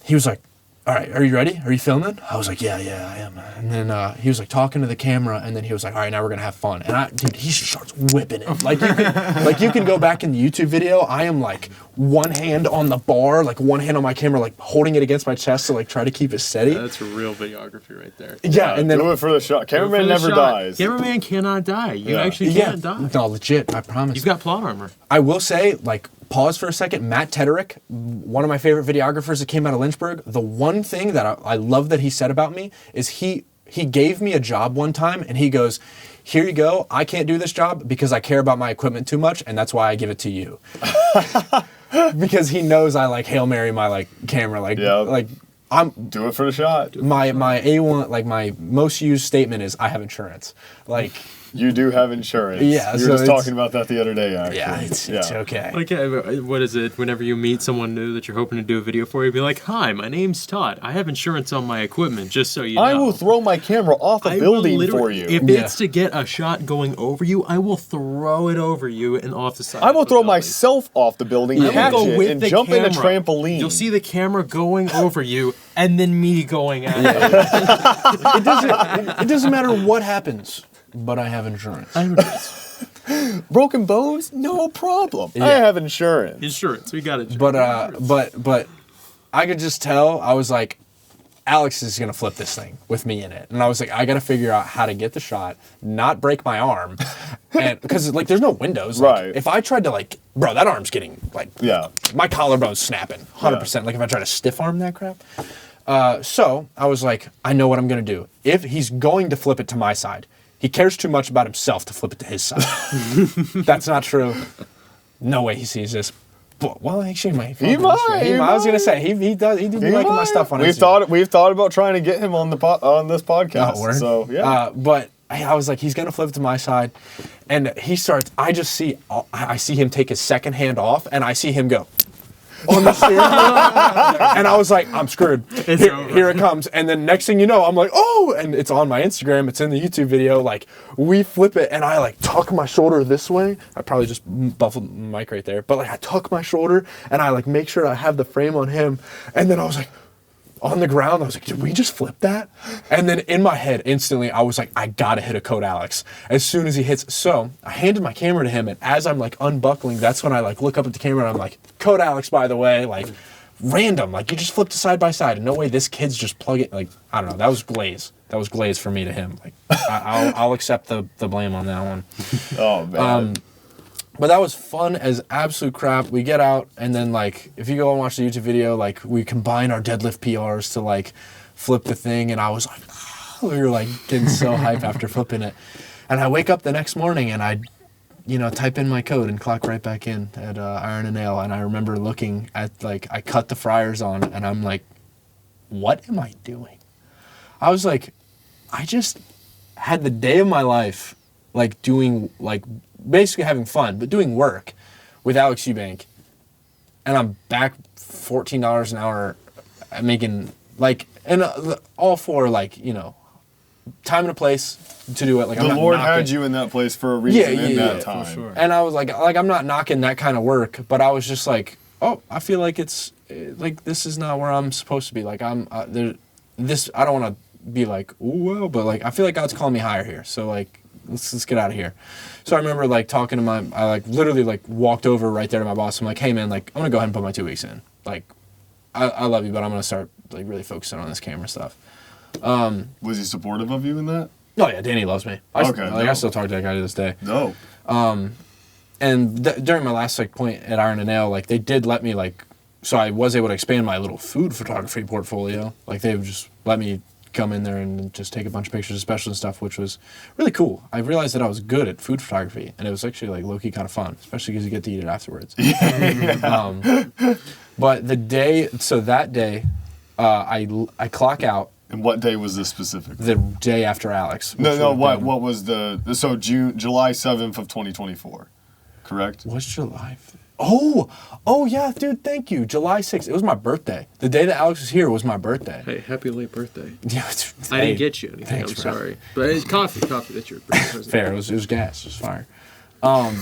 He was like, all right, are you ready? Are you filming? I was like, yeah, I am. And then he was like talking to the camera, and then he was like, all right, now we're gonna have fun. And dude, he starts whipping it. Like you can go back in the YouTube video. I am like one hand on the bar, like one hand on my camera, like holding it against my chest to like try to keep it steady. That's a real videography right there. Yeah, and then do it for the shot. Cameraman never dies. Cameraman cannot die. You actually can't die. No, legit, I promise. You've got plot armor. I will say, like, pause for a second. Matt Tederick, one of my favorite videographers that came out of Lynchburg, the one thing that I love that he said about me is he gave me a job one time, and he goes, here you go, I can't do this job because I care about my equipment too much, and that's why I give it to you. Because he knows I like Hail Mary my like camera, like I'm do it for the shot. My A1, like my most used statement is I have insurance. Like, you do have insurance. Yeah, you were just talking about that the other day, actually. Yeah, it's okay. Like, what is it? Whenever you meet someone new that you're hoping to do a video for, you'd be like, "Hi, my name's Todd. I have insurance on my equipment, just so you know." I will throw my camera off a building for you. If it's to get a shot going over you, I will throw it over you and off the side. I will throw myself off the building, catch it, and jump in a trampoline. You'll see the camera going over you, and then me going at it doesn't matter what happens. But I have insurance. Broken bones? No problem. I have insurance. Insurance, we got it. But I could just tell, I was like, Alex is gonna flip this thing with me in it, and I was like, I gotta figure out how to get the shot, not break my arm, and because like there's no windows. Like, Right. if I tried to like, bro, that arm's getting like, my collarbone's snapping, 100%. Like if I try to stiff arm that crap. So I was like, I know what I'm gonna do. If he's going to flip it to my side, he cares too much about himself to flip it to his side. That's not true. No way he sees this. Well, actually, He might. I was gonna say he do be liking my stuff on Instagram. We've thought about trying to get him on this podcast. Oh, word. So yeah. But I was like, he's gonna flip it to my side, and he starts. I see him take his second hand off, and I see him go on the steering wheel, and I was like, I'm screwed. Here it comes, and then next thing you know, I'm like, oh, and it's on my Instagram. It's in the YouTube video. Like we flip it, and I like tuck my shoulder this way. I probably just buffled the mic right there, but like I tuck my shoulder, and I like make sure I have the frame on him, and then I was like, on the ground, I was like, did we just flip that? And then in my head, instantly, I was like, I gotta hit a code Alex as soon as he hits. So I handed my camera to him, and as I'm like unbuckling, that's when I like look up at the camera and I'm like, code Alex, by the way, like random, like you just flipped it side by side, and no way this kid's just plugging. Like I don't know, that was glaze. That was glaze for me to him. Like I'll accept the blame on that one. Oh man. But that was fun as absolute crap. We get out, and then, like, if you go and watch the YouTube video, like, we combine our deadlift PRs to, like, flip the thing, and I was like, we were, like, getting so hyped after flipping it. And I wake up the next morning, and I, type in my code and clock right back in at Iron and Nail, and I remember looking at, like, I cut the fryers on, and I'm like, what am I doing? I was like, I just had the day of my life, like, doing, like, basically having fun, but doing work with Alex Eubank, and I'm back $14 an hour, making like, and all for like time and a place to do it. Like the Lord had you in that place for a reason in that time. For sure. And I was like I'm not knocking that kind of work, but I was just like, oh, I feel like it's like this is not where I'm supposed to be. Like I'm this. I don't want to be like, ooh, well, but like I feel like God's calling me higher here. So like. Let's get out of here. So I remember like talking to I like literally like walked over right there to my boss. I'm like, hey man, like I'm gonna go ahead and put my 2 weeks in. Like, I love you, but I'm gonna start like really focusing on this camera stuff. Was he supportive of you in that? Oh yeah, Danny loves me. I still talk to that guy to this day. No. And during my last like point at Iron and Nail, like they did let me like, so I was able to expand my little food photography portfolio. Like they would just let me come in there and just take a bunch of pictures of specials and stuff, which was really cool. I realized that I was good at food photography, and it was actually like low-key kind of fun, especially because you get to eat it afterwards. But that day, I clock out. And what day was this specifically? The day after Alex. What was July 7th of 2024, correct? What's July? Oh yeah, dude, thank you. July 6th. It was my birthday. The day that Alex was here was my birthday. Hey, happy late birthday. Yeah, I didn't get you anything. Thanks, I'm bro. sorry. But it's coffee. That's your birthday. Fair. It was gas. It was fire.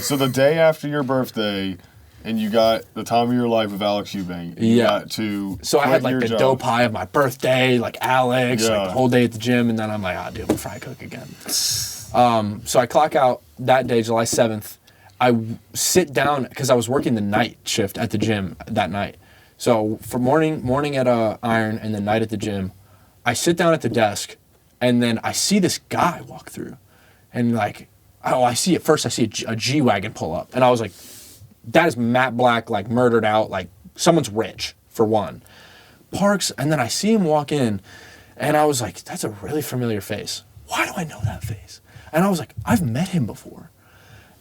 So the day after your birthday, and you got the time of your life with Alex Eubank. You got to. So I had like the job. dough pie of my birthday, like Alex, Yeah. like the whole day at the gym, and then I'm like, dude, I'm gonna fry cook again. So I clock out that day, July 7th. I sit down because I was working the night shift at the gym that night. So for morning at Iron and then night at the gym, I sit down at the desk, and then I see this guy walk through, and like, I see a G-Wagon pull up, and I was like, that is Matt Black, like murdered out, like someone's rich for one. Parks, and then I see him walk in, and I was like, that's a really familiar face. Why do I know that face? And I was like, I've met him before.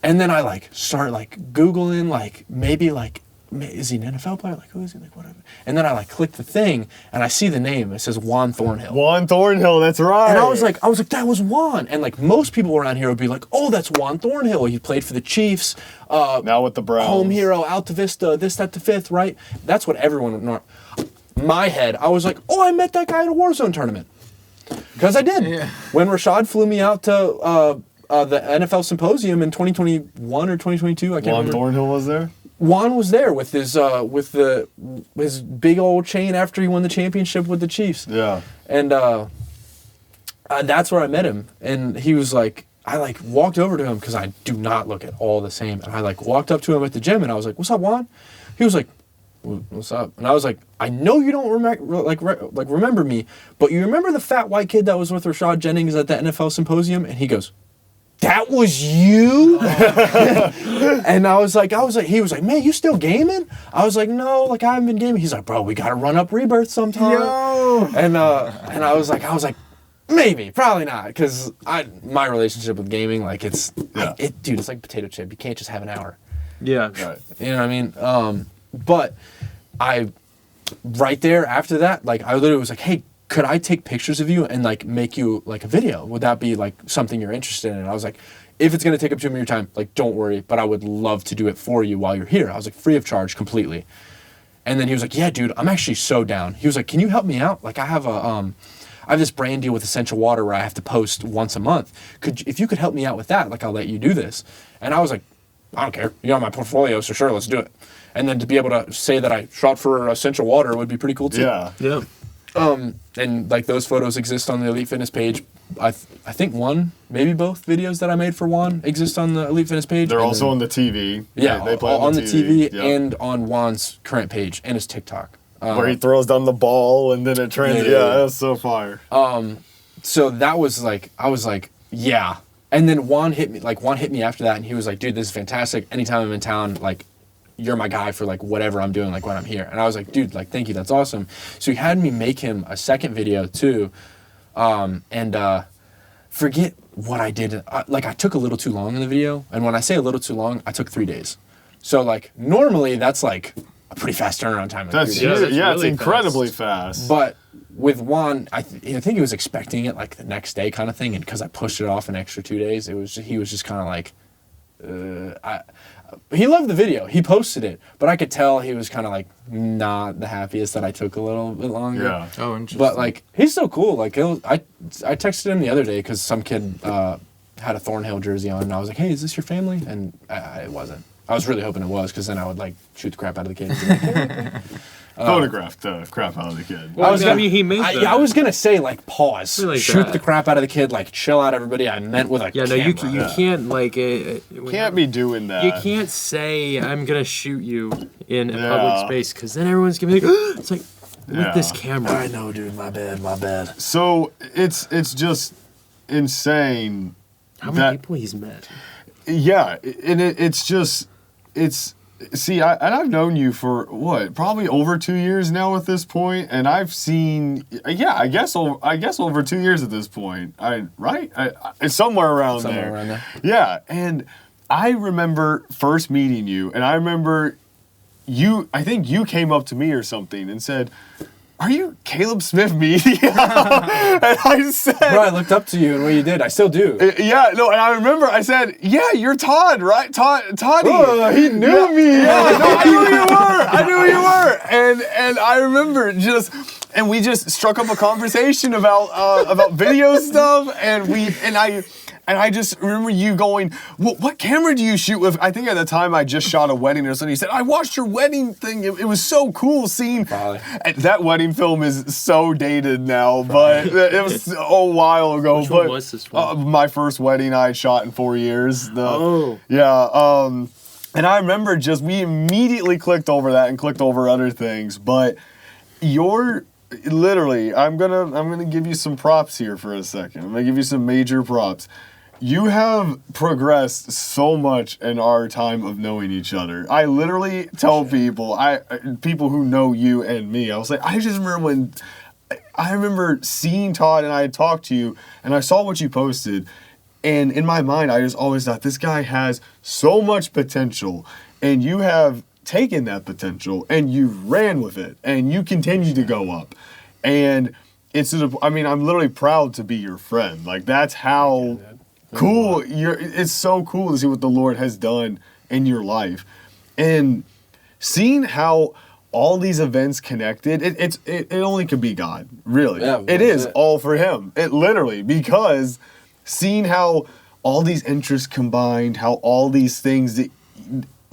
And then I like start like Googling, like maybe like, is he an NFL player? Like, who is he? Like, whatever. And then I like click the thing, and I see the name. It says Juan Thornhill. Juan Thornhill, that's right. And I was like, that was Juan. And like most people around here would be like, oh, that's Juan Thornhill. He played for the Chiefs. Now with the Browns. Home hero, Alta Vista, this, that, the fifth, right? That's what everyone would know. My head, I was like, oh, I met that guy at a Warzone tournament. Because I did. Yeah. When Rashad flew me out to the NFL Symposium in 2021 or 2022, I can't remember. Juan Thornhill was there? Juan was there with his his big old chain after he won the championship with the Chiefs. Yeah. And that's where I met him. And he was like, I like walked over to him because I do not look at all the same. And I like walked up to him at the gym and I was like, "What's up, Juan?" He was like, "What's up?" And I was like, "I know you don't remember me, but you remember the fat white kid that was with Rashad Jennings at the NFL symposium?" And he goes, "That was you?" And I was like, he was like, "Man, you still gaming?" I was like, "No, like I haven't been gaming." He's like, "Bro, we gotta run up Rebirth sometime." Yo! And I was like, maybe, probably not, because my relationship with gaming, like dude, it's like potato chip. You can't just have an hour. Yeah. Right. You know what I mean? But right there after that, like I literally was like, "Hey, could I take pictures of you and like make you like a video? Would that be like something you're interested in?" And I was like, "If it's gonna take up too much of your time, like don't worry, but I would love to do it for you while you're here." I was like, free of charge completely. And then he was like, "Yeah, dude, I'm actually so down." He was like, "Can you help me out? Like I have this brand deal with Essential Water where I have to post once a month. If you could help me out with that, like I'll let you do this." And I was like, "I don't care. You're on my portfolio, so sure, let's do it." And then to be able to say that I shot for Essential Water would be pretty cool too. Yeah. Yeah. And like those photos exist on the Elite Fitness page. I think one, maybe both videos that I made for Juan exist on the Elite Fitness page. They're also on the TV. Yeah, they play on the TV Yep. and on Juan's current page and his TikTok. Where he throws down the ball and then it trans. Yeah, that's so fire. So that was like, I was like, yeah. And then Juan hit me after that, and he was like, "Dude, this is fantastic. Anytime I'm in town, like, you're my guy for like whatever I'm doing, like when I'm here." And I was like, "Dude, like, thank you, that's awesome." So he had me make him a second video too, and forget what I did. I took a little too long in the video, and when I say a little too long, I took 3 days. So like normally that's like a pretty fast turnaround time. That's Yeah, that's it's really incredibly fast. But with Juan, I think he was expecting it like the next day kind of thing, and because I pushed it off an extra 2 days, he was just kind of like, he loved the video. He posted it, but I could tell he was kind of like not the happiest that I took a little bit longer. Yeah. Oh, interesting. But like he's so cool. Like I texted him the other day because some kid had a Thornhill jersey on, and I was like, "Hey, is this your family?" And it wasn't. I was really hoping it was, because then I would like shoot the crap out of the kid. Photographed the crap out of the kid. Well, was I gonna- mean, he made that. I was gonna say like pause, I like shoot that. the crap out of the kid, like chill out, everybody. I meant with a Yeah, no, you camera. can't like Can't be doing that. You can't say I'm gonna shoot you in a Yeah. public space, because then everyone's gonna be like, it's like with this Yeah. camera. I know, dude. My bad. So it's just insane. How that- many people he's met? Yeah, and I've known you for what, probably over 2 years now at this point, and I've seen, I guess over 2 years at this point. It's somewhere around there. Yeah, and I remember first meeting you, and I remember I think you came up to me or something and said, "Are you Caleb Smith Media?" And I said, Bro, I looked up to you and what you did. I still do. "Yeah, no." And I remember I said, "Yeah, you're Todd, right? Toddy." Oh, he knew me. Yeah, no, I knew you were. I knew you were. And I remember and we just struck up a conversation about video stuff, and I just remember you going, "What camera do you shoot with?" I think at the time I just shot a wedding or something. You said, "I watched your wedding thing. It was so cool seeing." Probably. And that wedding film is so dated now, but it was a while ago. Which one was this one? My first wedding I shot in 4 years. Oh. Yeah. And I remember we immediately clicked over that and clicked over other things, but literally, I'm gonna give you some props here for a second. I'm gonna give you some major props. You have progressed so much in our time of knowing each other. I literally tell people who know you and me, I was like, I just remember I remember seeing Todd and I had talked to you and I saw what you posted, and in my mind I just always thought this guy has so much potential, and you have taken that potential and you ran with it and you continue to go up. And I'm literally proud to be your friend. Like, that's how cool it's so cool to see what the Lord has done in your life, and seeing how all these events connected. It only could be God, really. Yeah, it is all for Him. It literally, because seeing how all these interests combined, how all these things that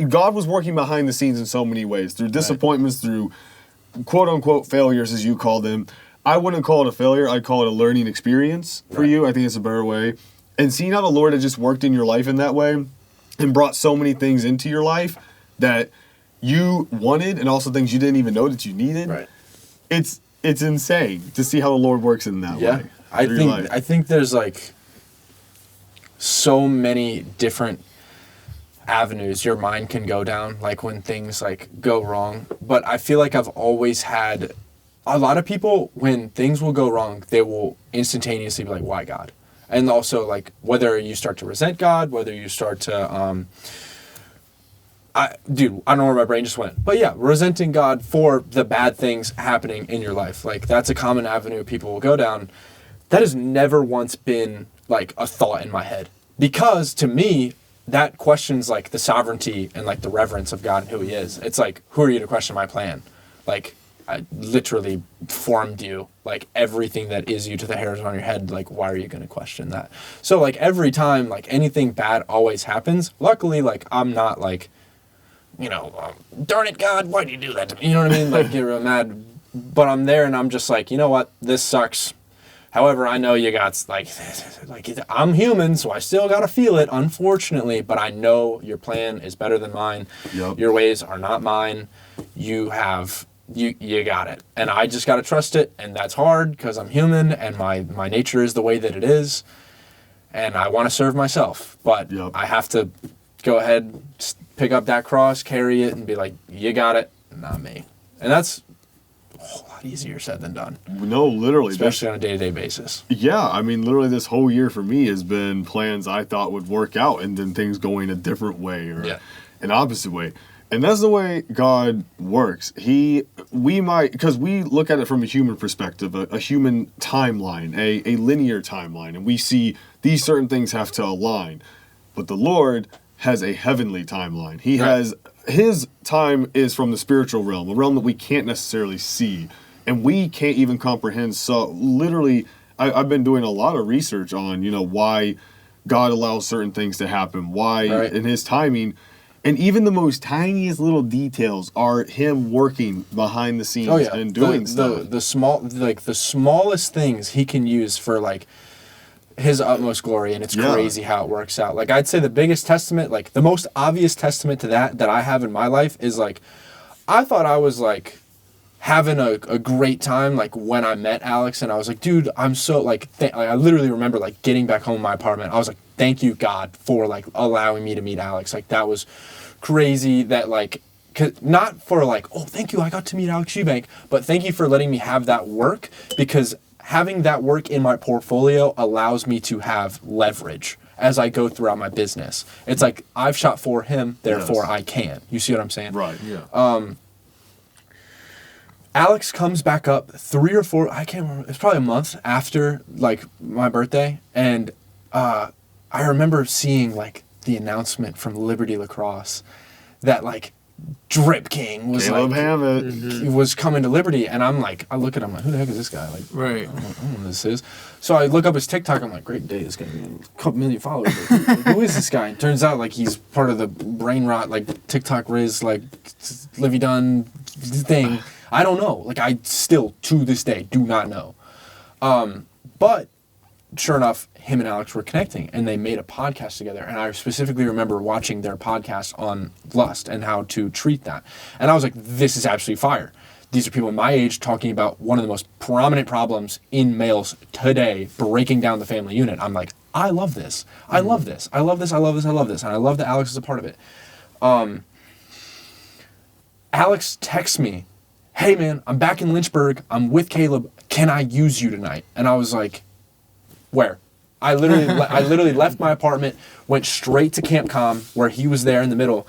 God was working behind the scenes in so many ways, through disappointments, through quote unquote failures, as you call them. I wouldn't call it a failure. I'd call it a learning experience for you. I think it's a better way. And seeing how the Lord had just worked in your life in that way and brought so many things into your life that you wanted and also things you didn't even know that you needed. Right. It's insane to see how the Lord works in that way. I think there's like so many different avenues your mind can go down, like when things like go wrong. But I feel like I've always had a lot of people, when things will go wrong, they will instantaneously be like, why God? And also like whether you start to resent God, whether you start to I don't know where my brain just went. But yeah, resenting God for the bad things happening in your life. Like that's a common avenue people will go down. That has never once been like a thought in my head. Because to me, that questions like the sovereignty and like the reverence of God and who he is. It's like, who are you to question my plan? Like I literally formed you, like everything that is you to the hairs on your head. Like, why are you going to question that? So like every time like anything bad always happens, luckily like I'm not like, darn it, God, why do you do that to me? You know what I mean? Like, get real mad. But I'm there and I'm just like, you know what? This sucks. However, I know you got, like I'm human, so I still got to feel it, unfortunately. But I know your plan is better than mine. Yep. Your ways are not mine. You got it. And I just got to trust it. And that's hard because I'm human and my nature is the way that it is. And I want to serve myself. But I have to go ahead, pick up that cross, carry it, and be like, you got it, not me. And that's a whole lot easier said than done. No, literally. Especially on a day-to-day basis. Yeah, I mean, literally this whole year for me has been plans I thought would work out and then things going a different way or an opposite way. And that's the way God works. Because we look at it from a human perspective, a human timeline, a linear timeline, and we see these certain things have to align. But the Lord has a heavenly timeline. He has, his time is from the spiritual realm, a realm that we can't necessarily see. And we can't even comprehend. So literally, I've been doing a lot of research on, why God allows certain things to happen, why in his timing. And even the most tiniest little details are him working behind the scenes and doing stuff. The smallest things he can use for like his utmost glory, and it's crazy how it works out. Like I'd say the biggest testament, like the most obvious testament to that I have in my life is like, I thought I was like having a great time like when I met Alex, and I was like, dude, I'm so like, I literally remember like getting back home in my apartment. I was like, thank you God for like allowing me to meet Alex. Like that was crazy that like, not for like, oh, thank you, I got to meet Alex Eubank, but thank you for letting me have that work, because having that work in my portfolio allows me to have leverage as I go throughout my business. It's like I've shot for him, therefore I can. You see what I'm saying? Right. Yeah. Alex comes back up 3 or 4, I can't remember, it's probably a month after like my birthday, and I remember seeing like the announcement from Liberty Lacrosse that like Drip King was Caleb like Hammett was coming to Liberty, and I'm like, I look at him like, who the heck is this guy? Like, I don't know who this is. So I look up his TikTok. I'm like, great day, this guy, a couple million followers. Like, who is this guy? And turns out like he's part of the brain rot like TikTok Riz like Livy Dunn thing. I don't know. Like I still to this day do not know. But sure enough, him and Alex were connecting, and they made a podcast together. And I specifically remember watching their podcast on lust and how to treat that. And I was like, this is absolutely fire. These are people my age talking about one of the most prominent problems in males today, breaking down the family unit. I'm like, I love this. I love this. I love this. I love this. I love this. And I love that Alex is a part of it. Alex texts me, hey man, I'm back in Lynchburg. I'm with Caleb. Can I use you tonight? And I was like, where? I literally left my apartment, went straight to Camp Com where he was there in the middle,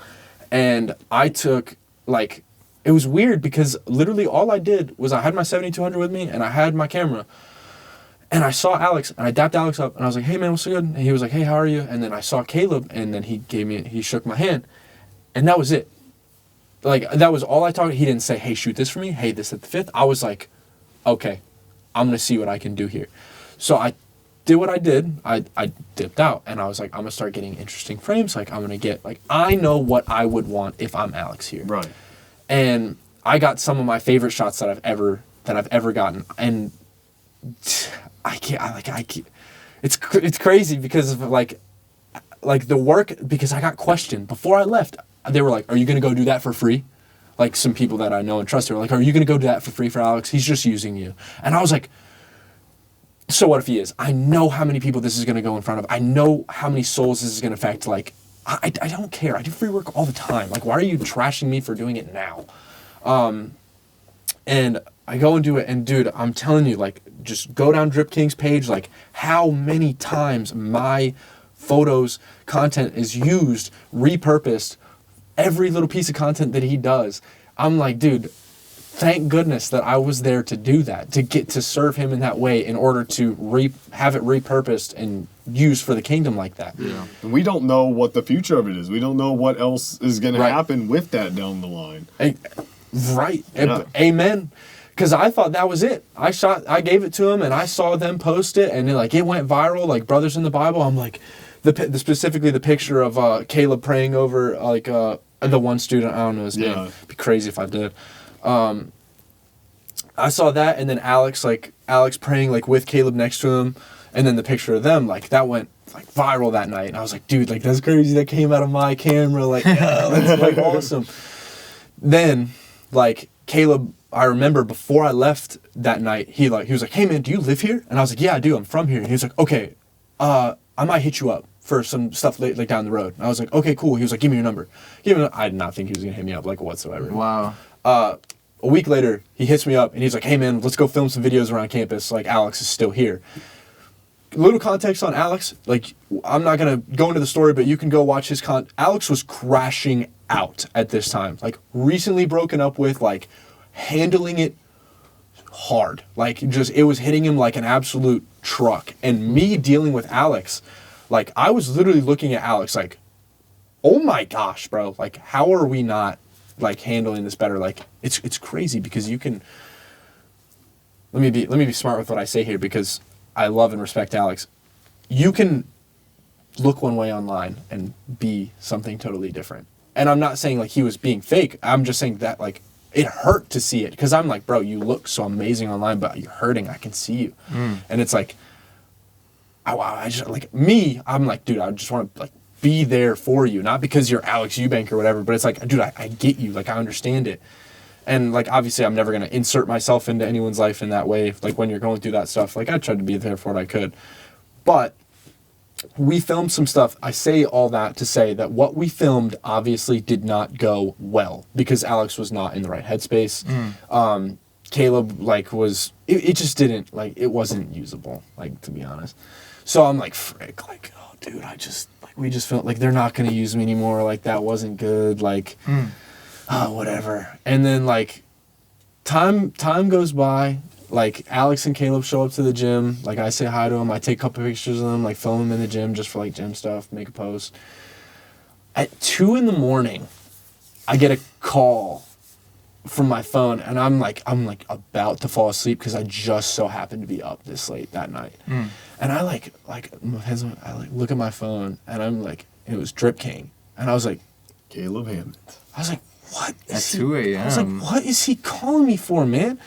and I took like, it was weird because literally all I did was I had my 7200 with me and I had my camera, and I saw Alex and I dapped Alex up and I was like, hey man, what's so good? And he was like, hey, how are you? And then I saw Caleb, and then he shook my hand, and that was it. Like that was all I talked. He didn't say, hey, shoot this for me. Hey, this at the 5th. I was like, okay, I'm gonna see what I can do here. So I did what I did. I dipped out, and I was like, I'm gonna start getting interesting frames. Like I'm gonna get like, I know what I would want if I'm Alex here. Right. And I got some of my favorite shots that I've ever gotten, and I can't. it's crazy because of like the work, because I got questioned before I left. They were like, "Are you gonna go do that for free?" Like some people that I know and trust were like, "Are you gonna go do that for free for Alex? He's just using you." And I was like, so what if he is? I know how many people this is gonna go in front of. I know how many souls this is gonna affect. Like, I don't care. I do free work all the time. Like, why are you trashing me for doing it now? And I go and do it, and dude, I'm telling you, like, just go down Drip King's page, like, how many times my photos, content is used, repurposed, every little piece of content that he does. I'm like, dude, thank goodness that I was there to do that, to get to serve him in that way in order to have it repurposed and used for the kingdom like that. Yeah. And we don't know what the future of it is. We don't know what else is going to Right. happen with that down the line. Right. Yeah. Amen. Because I thought that was it. I gave it to him, and I saw them post it, and it went viral, like Brothers in the Bible. I'm like, specifically the picture of Caleb praying over the one student. I don't know his name. It'd be crazy if I did. I saw that, and then Alex praying like with Caleb next to him, and then the picture of them, like that went like viral that night. And I was like, dude, like that's crazy. That came out of my camera. Like, yeah, that's like awesome. Then, like Caleb, I remember before I left that night, he was like, "Hey man, do you live here?" And I was like, "Yeah, I do. I'm from here." And he was like, "Okay, I might hit you up for some stuff like down the road." And I was like, "Okay, cool." He was like, "Give me your number." I did not think he was gonna hit me up like whatsoever. Wow. A week later, he hits me up and he's like, "Hey man, let's go film some videos around campus. Like Alex is still here." Little context on Alex. Like, I'm not gonna go into the story, but you can go watch his Alex was crashing out at this time. Like recently broken up with, like handling it hard. Like just it was hitting him like an absolute truck. And me dealing with Alex, like I was literally looking at Alex like, "Oh my gosh, bro. Like how are we not like handling this better?" Like it's crazy because you can let me be smart with what I say here, because I love and respect Alex. You can look one way online and be something totally different. And I'm not saying like he was being fake. I'm just saying that like it hurt to see it, because I'm like, "Bro, you look so amazing online, but you're hurting. I can see you." And it's like, I just like me. I'm like, dude, I just want to like be there for you, not because you're Alex Eubank or whatever, but it's like, dude, I get you. Like I understand it. And like obviously I'm never gonna insert myself into anyone's life in that way. Like when you're going through that stuff, like I tried to be there for what I could. But we filmed some stuff. I say all that to say that what we filmed obviously did not go well because Alex was not in the right headspace. Caleb like was it just didn't, like it wasn't usable, like to be honest. So I'm like, frick, like, oh dude, we just felt like they're not gonna use me anymore. Like that wasn't good. Like whatever. And then like time goes by. Like Alex and Caleb show up to the gym. Like I say hi to them. I take a couple pictures of them. Like film them in the gym just for like gym stuff. Make a post. At 2 a.m, I get a call from my phone, and I'm like about to fall asleep because I just so happened to be up this late that night. And I I look at my phone, and I'm like, it was Drip King, and I was like, Caleb Hammond. I was like, what? At 2 a.m. I was like, what is he calling me for, man?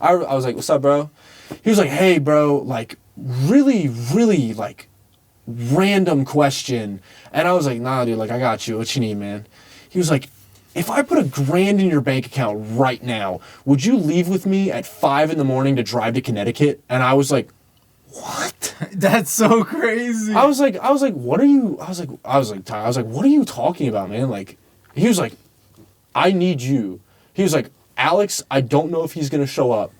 I was like, what's up, bro? He was like, hey, bro, like, really, really, like, random question. And I was like, nah, dude, like, I got you. What you need, man? He was like, if I put $1,000 in your bank account right now, would you leave with me at 5 a.m. to drive to Connecticut? And I was like, what? That's so crazy. I was like, what are you? I was like, what are you talking about, man? Like, he was like, I need you. He was like, Alex, I don't know if he's going to show up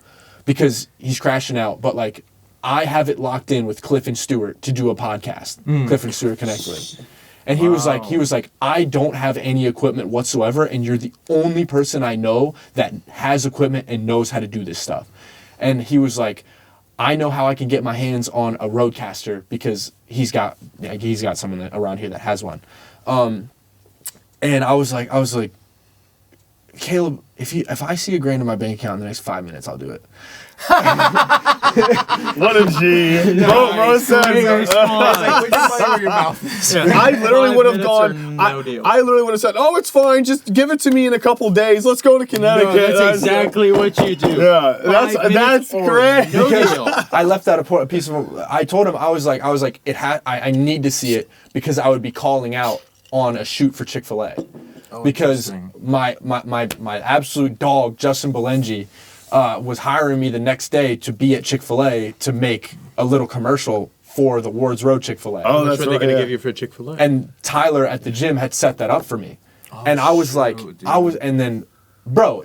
because he's crashing out, but like I have it locked in with Cliff and Stuart to do a podcast. Cliff and Stuart Knechtle. And he was like, I don't have any equipment whatsoever, and you're the only person I know that has equipment and knows how to do this stuff. And he was like, I know how I can get my hands on a Rodecaster because he's got someone around here that has one. And I was like, Caleb, if I see $1,000 in my bank account in the next 5 minutes, I'll do it. What a G. Bro says. I literally would have gone. I literally would have said, "Oh, it's fine. Just give it to me in a couple days. Let's go to Connecticut." No, that's exactly what you do. Yeah, that's great. No deal. I left out a piece of. I told him I was like I need to see it because I would be calling out on a shoot for Chick-fil-A. Because my absolute dog Justin Belengi was hiring me the next day to be at Chick-fil-A to make a little commercial for the Wards Road Chick-fil-A. Oh, that's what they're gonna give you for Chick-fil-A. And Tyler at the gym had set that up for me, and I was like, dude. and then, bro,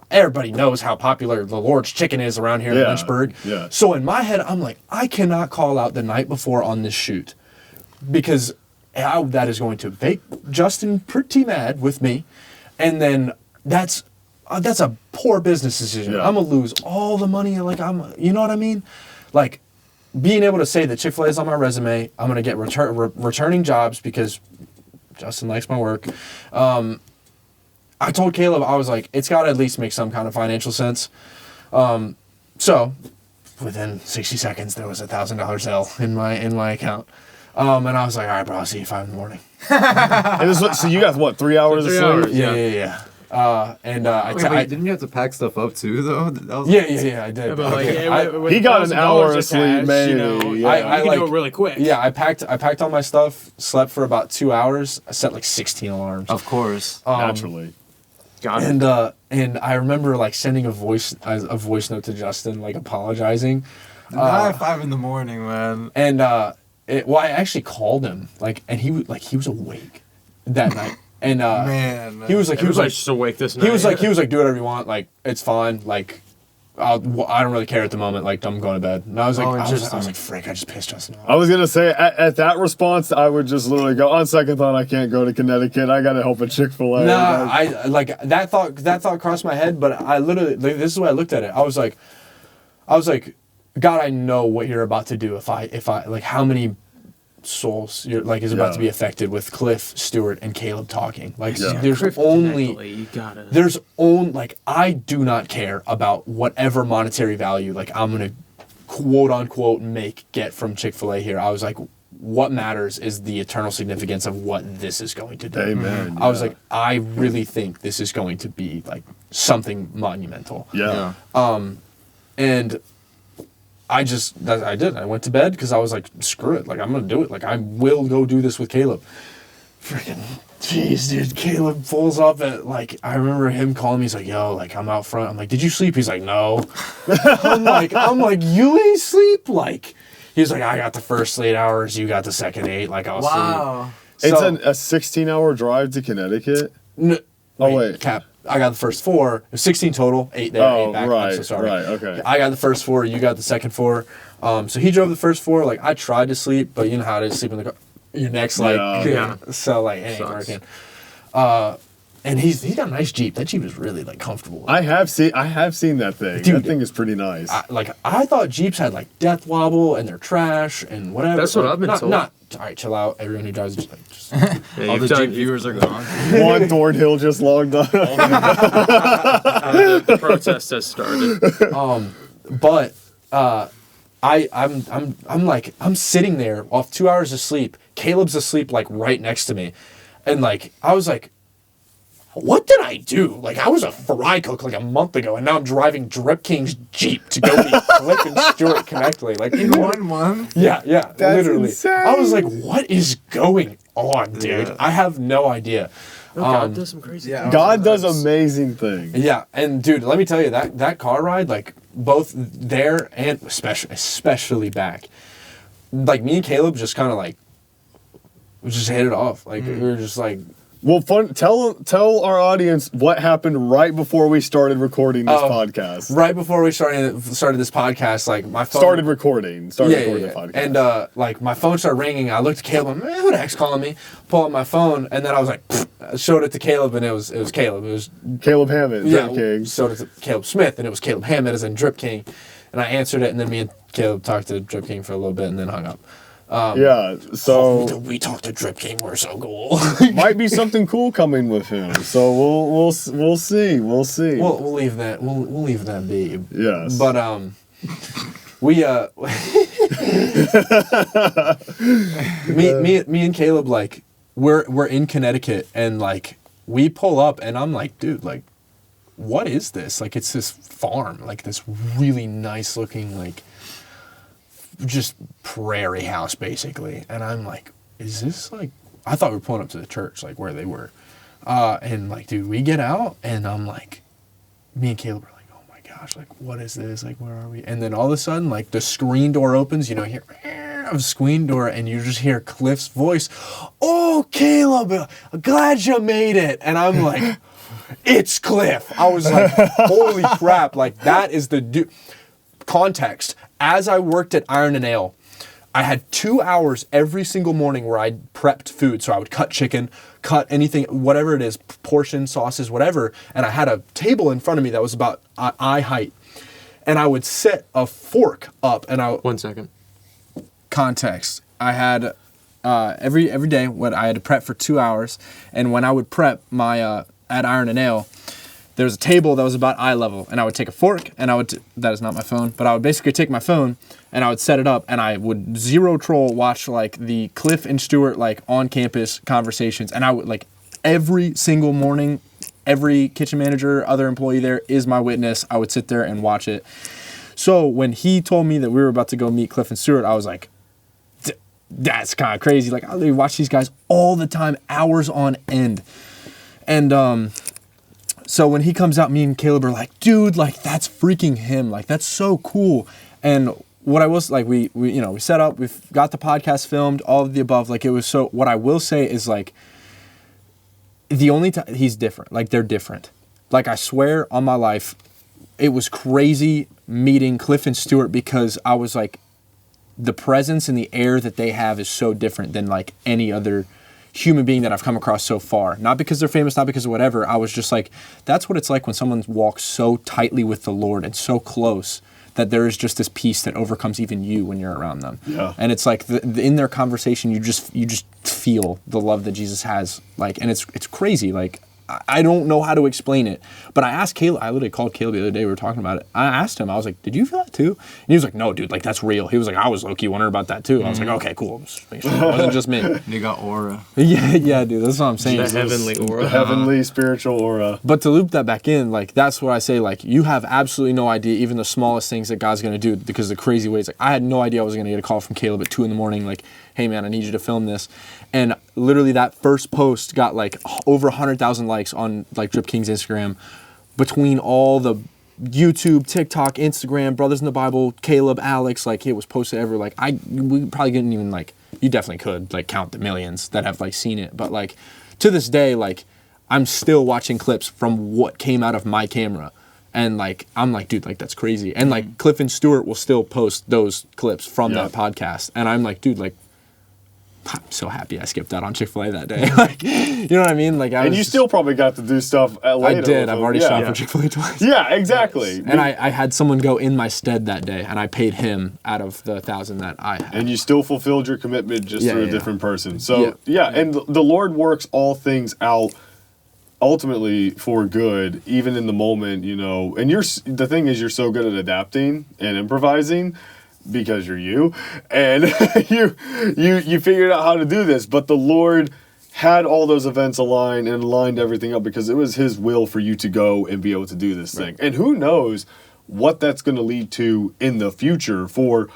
everybody knows how popular the Lord's Chicken is around here in Lynchburg. Yeah. So in my head, I'm like, I cannot call out the night before on this shoot, because that is going to make Justin pretty mad with me, and then that's a poor business decision. Yeah. I'm gonna lose all the money. Like you know what I mean? Like being able to say that Chick-fil-A is on my resume, I'm gonna get returning jobs because Justin likes my work. I told Caleb, I was like, it's got to at least make some kind of financial sense. So within 60 seconds, there was $1,000 sale in my account. And I was like, all right, bro, I'll see you 5 a.m. So you got what, 3 hours of 3 sleep? hours. Yeah. Wait, didn't you have to pack stuff up too, though? That was I did. Yeah, but like, Okay. He got an hour of sleep, attached, maybe. You know, Yeah. you can do it really quick. Yeah, I packed all my stuff, slept for about 2 hours. I set like 16 alarms. of course. Naturally. Got it. And I remember like sending a voice note to Justin, like apologizing. Not at 5 a.m, man. And I actually called him, like, and he was awake that night. And Man. he was like just awake this night. he was like do whatever you want, like it's fine, like I don't really care at the moment, like I'm going to bed. And I was like, I was like, frick, I just pissed Justin off. I was going to say, at that response, I would just literally go, on second thought, I can't go to Connecticut. I got to help at Chick-fil-A. Nah, I like that thought crossed my head, but I literally, like, this is why I looked at it. I was like, God, I know what you're about to do if I like how many souls you're like is about to be affected with Cliff, Stuart, and Caleb talking. Like there's only like I do not care about whatever monetary value like I'm gonna quote unquote get from Chick-fil-A here. I was like, what matters is the eternal significance of what this is going to do. Amen. I was like, I really think this is going to be like something monumental. Yeah. And I did. I went to bed because I was like, screw it. Like, I'm going to do it. Like, I will go do this with Caleb. Freaking, jeez, dude. Caleb pulls up at, like, I remember him calling me. He's like, yo, like, I'm out front. I'm like, did you sleep? He's like, no. I'm like, you ain't sleep? Like, he's like, I got the first 8 hours. You got the second 8. Like, I'll sleep. It's So- a 16-hour drive to Connecticut? Wait. Cap. I got the first 4. It was 16 total. 8 there, 8 back. I'm so sorry. Right, okay. I got the first 4. You got the second 4. So he drove the first 4. Like, I tried to sleep, but you know how it is, sleep in the car. Your neck's like, so like, it ain't working. And he's got a nice Jeep. That Jeep is really like comfortable. I have seen that thing. Dude, that thing is pretty nice. I thought Jeeps had like death wobble and they're trash and whatever. That's what I've been told. All right, chill out. Everyone who drives just All the Jeep viewers are gone. One Thornhill just logged on. The protest has started. But I'm sitting there off 2 hours of sleep. Caleb's asleep like right next to me, and like I was like, what did I do? Like I was a fry cook like a month ago, and now I'm driving Drip King's Jeep to go meet Cliff and Stuart Knechtle. Like In 1 month? Yeah, That's literally. insane. I was like, what is going on, dude? Yeah. I have no idea. God does some crazy things. God does amazing things. Yeah, and dude, let me tell you that car ride, like both there and especially back, like me and Caleb just kind of like we just hit it off. Like we were just like, Well, tell our audience what happened right before we started recording this podcast. right before we started this podcast, like my phone Started recording the podcast. And like my phone started ringing. I looked at Caleb. I'm like, man, who the heck's calling me? Pull up my phone, and then I was like, I showed it to Caleb, and it was Caleb. It was Caleb Hammond, Drip King. Showed it to Caleb Smith, and it was Caleb Hammond as in Drip King, and I answered it, and then me and Caleb talked to Drip King for a little bit, and then hung up. So we talked to Drip King. We're so cool. might be something cool coming with him. So we'll see. We'll see. We'll leave that. We'll leave that be. Yes. But we me and Caleb, like, we're in Connecticut, and like we pull up, and I'm like, dude, like, what is this? Like, it's this farm, like this really nice looking, like, just prairie house basically. And I'm like, is this like, I thought we were pulling up to the church, like where they were. And like, dude, we get out, and I'm like, me and Caleb are like, oh my gosh, like, what is this? Like, where are we? And then all of a sudden, like, the screen door opens, you know, you hear a screen door, and you just hear Cliff's voice. Oh, Caleb, glad you made it. And I'm like, it's Cliff. I was like, holy crap, like, that is the dude. Context, as I worked at Iron and Ale, I had 2 hours every single morning where I prepped food. So I would cut chicken, cut anything, whatever it is, portion, sauces, whatever. And I had a table in front of me that was about eye height. And I would set a fork up, and I... 1 second. Context. I had every day when I had to prep for 2 hours, and when I would prep my at Iron and Ale, there was a table that was about eye level, and I would take a fork, and I would that is not my phone, but I would basically take my phone and I would set it up, and I would zero troll watch like the Cliff and Stuart like on campus conversations, and I would like every single morning, every kitchen manager, other employee there is my witness. I would sit there and watch it. So when he told me that we were about to go meet Cliff and Stuart, I was like, that's kind of crazy. Like, I literally watch these guys all the time, hours on end. And so when he comes out, me and Caleb are like, dude, like, that's freaking him. Like, that's so cool. And what I was like, we you know, we set up, we've got the podcast filmed, all of the above. Like, it was so, what I will say is like, the only time he's different, like, they're different. Like, I swear on my life, it was crazy meeting Cliff and Stuart, because I was like, the presence and the air that they have is so different than like any other human being that I've come across so far. Not because they're famous, not because of whatever. I was just like, that's what it's like when someone walks so tightly with the Lord and so close that there is just this peace that overcomes even you when you're around them. Yeah. And it's like in their conversation, you just feel the love that Jesus has. Like, and it's crazy. Like, I don't know how to explain it, but I asked Caleb, I literally called Caleb the other day, we were talking about it. I asked him, I was like, did you feel that too? And he was like, no, dude, like, that's real. He was like, I was low-key wondering about that too. I was like, okay, cool. Just make sure it wasn't just me. You got aura. Yeah, dude, that's what I'm saying. The heavenly aura. The heavenly spiritual aura. But to loop that back in, like, that's what I say, like, you have absolutely no idea, even the smallest things that God's going to do, because of the crazy ways. Like, I had no idea I was going to get a call from Caleb at 2 a.m, like, hey man, I need you to film this. And literally that first post got like over 100,000 likes on like Drip King's Instagram, between all the YouTube, TikTok, Instagram, Brothers in the Bible, Caleb, Alex, like, it was posted ever. Like, we probably didn't even, like, you definitely could like count the millions that have like seen it. But like, to this day, like, I'm still watching clips from what came out of my camera. And like, I'm like, dude, like, that's crazy. And like, Cliff and Stuart will still post those clips from that podcast. And I'm like, dude, like, I'm so happy I skipped out on Chick-fil-A that day. Like, you know what I mean? Like, and you still probably got to do stuff later. I did. I've already shot for Chick-fil-A twice. Yeah, exactly. And I had someone go in my stead that day, and I paid him out of the 1,000 that I had. And you still fulfilled your commitment just through a different person. So, and the Lord works all things out ultimately for good, even in the moment, you know. And the thing is, you're so good at adapting and improvising, because you're you, and you figured out how to do this. But the Lord had all those events align and lined everything up, because it was His will for you to go and be able to do this thing. And who knows what that's going to lead to in the future for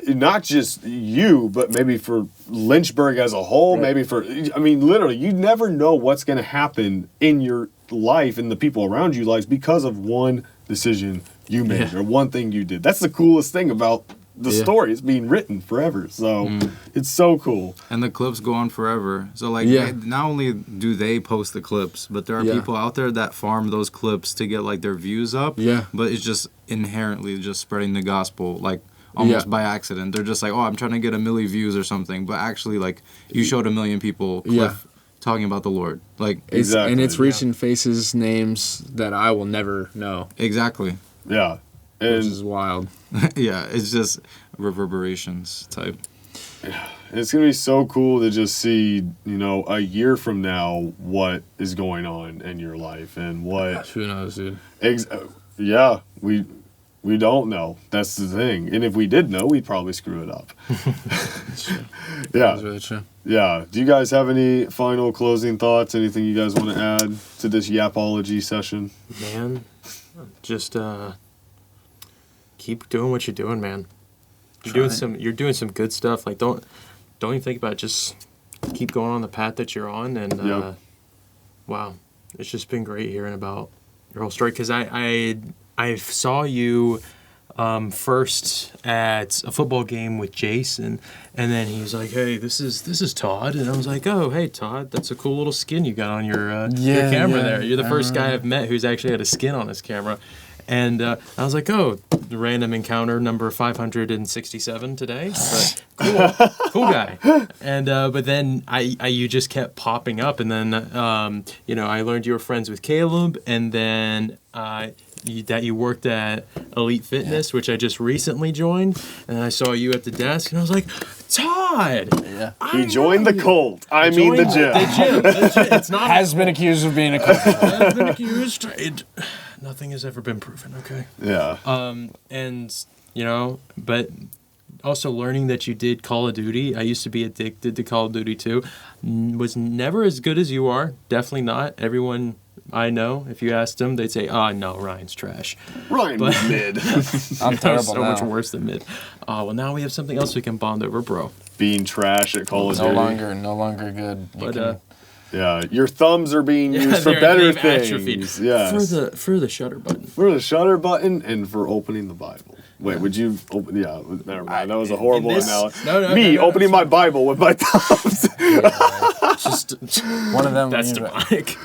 not just you, but maybe for Lynchburg as a whole, maybe for, I mean, literally, you never know what's going to happen in your life and the people around you lives because of one decision you made or one thing you did. That's the coolest thing about the story. It's being written forever. So it's so cool. And the clips go on forever. So like not only do they post the clips, but there are people out there that farm those clips to get like their views up. Yeah. But it's just inherently just spreading the gospel, like almost by accident. They're just like, oh, I'm trying to get 1 million views or something. But actually, like, you showed 1 million people Cliff talking about the Lord. Like, exactly. And it's reaching faces, names that I will never know. Exactly. Yeah. Which is wild. Yeah, it's just reverberations type. It's going to be so cool to just see, a year from now what is going on in your life and what. Who knows, dude? Yeah, we don't know. That's the thing. And if we did know, we'd probably screw it up. Yeah. That's really true. Yeah. Do you guys have any final closing thoughts? Anything you guys want to add to this Yapology session? Man, just keep doing what you're doing, man. You're doing some good stuff. Like don't even think about it. Just keep going on the path that you're on. And wow, it's just been great hearing about your whole story, because I saw you first at a football game with Jason, and then he was like, "Hey, this is Todd," and I was like, "Oh, hey, Todd, that's a cool little skin you got on your camera there. You're the first guy I've met who's actually had a skin on his camera." And I was like, "Oh, random encounter number 567 today, but cool guy." And but then you just kept popping up, and then I learned you were friends with Caleb, and then that you worked at Elite Fitness, which I just recently joined, and I saw you at the desk, and I was like, "Todd!" Yeah. He joined the cult. The gym. The gym. It's not Has been accused of being a cult. has been accused. Nothing has ever been proven. Okay. Yeah. And but also learning that you did Call of Duty. I used to be addicted to Call of Duty too. Was never as good as you are. Definitely not. Everyone I know, if you asked them, they'd say, "Oh no, Ryan's trash." Ryan was mid. I'm terrible so now. much worse than mid. Well, now we have something else we can bond over, bro. Being trash at Call of No Duty. longer good. But Yeah, your thumbs are being used for they've better atrophied. things. Yes. For the shutter button. For the shutter button and for opening the Bible. Wait, would you open? Yeah, never mind. That was a horrible analogy. Me opening my Bible with my thumbs. Just one of them. that's demonic.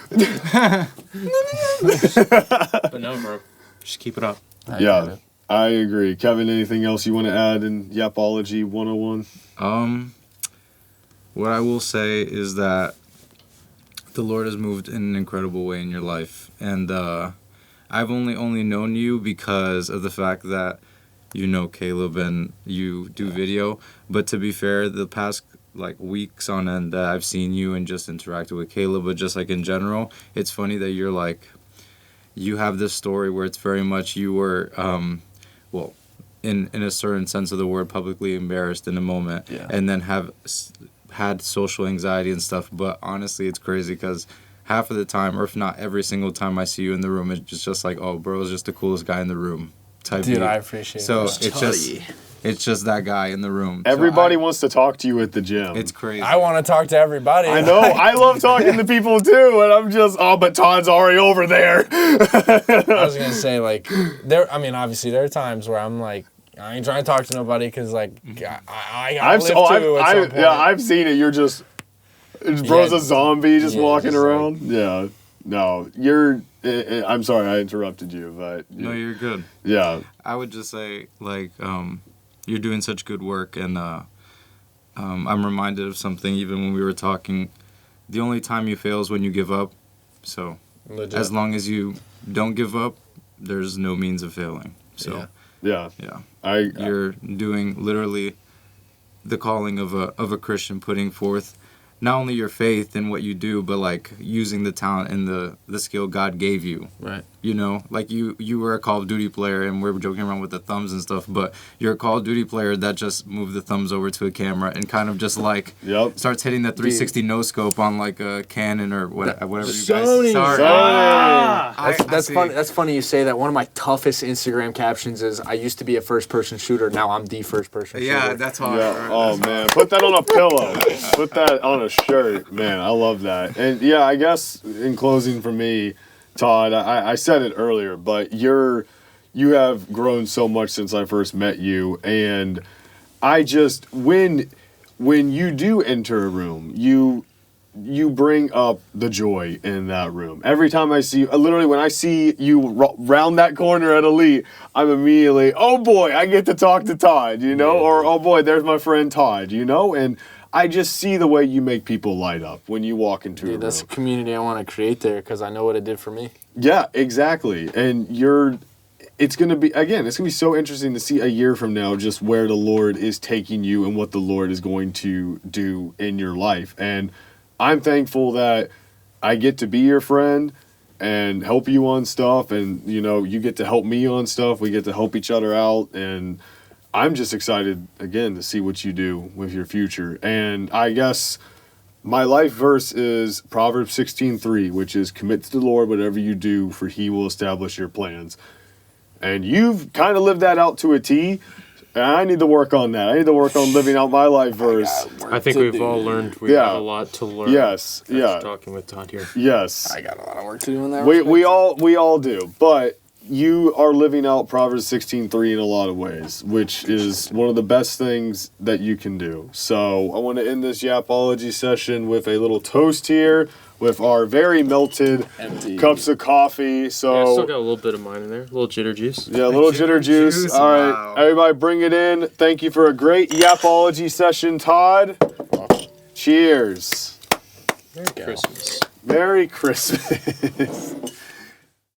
But no, bro, just keep it up. Yeah, I agree. Kevin, anything else you want to add in Yapology 101? What I will say is that the Lord has moved in an incredible way in your life, and I've only known you because of the fact that you know Caleb and you do video. But to be fair, the past weeks on end that I've seen you and just interacted with Caleb, but just in general, it's funny that you're you have this story where it's very much you were in a certain sense of the word, publicly embarrassed in a moment, and then have had social anxiety and stuff. But honestly, it's crazy because half of the time, or if not every single time I see you in the room, it's just like, "Oh, bro's just the coolest guy in the room" type. Dude, I appreciate it. So it's just that guy in the room. Everybody wants to talk to you at the gym. It's crazy. I want to talk to everybody. I know. I love talking to people too, and I'm just, but Todd's already over there. I was gonna say obviously there are times where I'm like, I ain't trying to talk to nobody because I gotta live too at some point. Yeah, I've seen it. You're just, bro's a zombie just walking around. Yeah. No, you're. I'm sorry I interrupted you, but No, you're good. Yeah. I would just say you're doing such good work, and I'm reminded of something even when we were talking. The only time you fail is when you give up. So Legit. as long as you don't give up, there's no means of failing. So Yeah. you're doing literally the calling of a Christian, putting forth not only your faith in what you do, but using the talent and the skill God gave you. Right. You were a Call of Duty player, and we're joking around with the thumbs and stuff, but you're a Call of Duty player that just moved the thumbs over to a camera and kind of just starts hitting that 360 no scope on a Canon or whatever you guys. Sony. Sorry. That's funny. That's funny you say that. One of my toughest Instagram captions is, "I used to be a first-person shooter. Now I'm the first-person shooter." Yeah, that's hard. Yeah. Oh man, put that on a pillow. Put that on a shirt, man. I love that. And yeah, I guess in closing for me, Todd, I said it earlier, but you have grown so much since I first met you, and I just when you do enter a room, you bring up the joy in that room. Every time I see you, literally when I see you round that corner at Elite, I'm immediately, oh boy, I get to talk to Todd, or oh boy, there's my friend Todd, and I just see the way you make people light up when you walk into a room. That's a community I want to create there because I know what it did for me. Yeah, exactly. And it's going to be so interesting to see a year from now just where the Lord is taking you and what the Lord is going to do in your life. And I'm thankful that I get to be your friend and help you on stuff, and you get to help me on stuff. We get to help each other out, and I'm just excited again to see what you do with your future. And I guess my life verse is Proverbs 16:3, which is commit to the Lord whatever you do, for he will establish your plans. And you've kind of lived that out to a T. And I need to work on that. I need to work on living out my life verse. I think we've all learned we have a lot to learn. Yes, yeah. Talking with Todd here. Yes. I got a lot of work to do in that. We all do. But you are living out Proverbs 16:3 in a lot of ways, which is one of the best things that you can do. So I want to end this Yapology session with a little toast here with our very melted Empty cups of coffee. So Yeah, I still got a little bit of mine in there. A little jitter juice. yeah, a little jitter juice. All right, wow. everybody bring it in. Thank you for a great Yapology session, Todd. Cheers. Merry Christmas. Merry Christmas.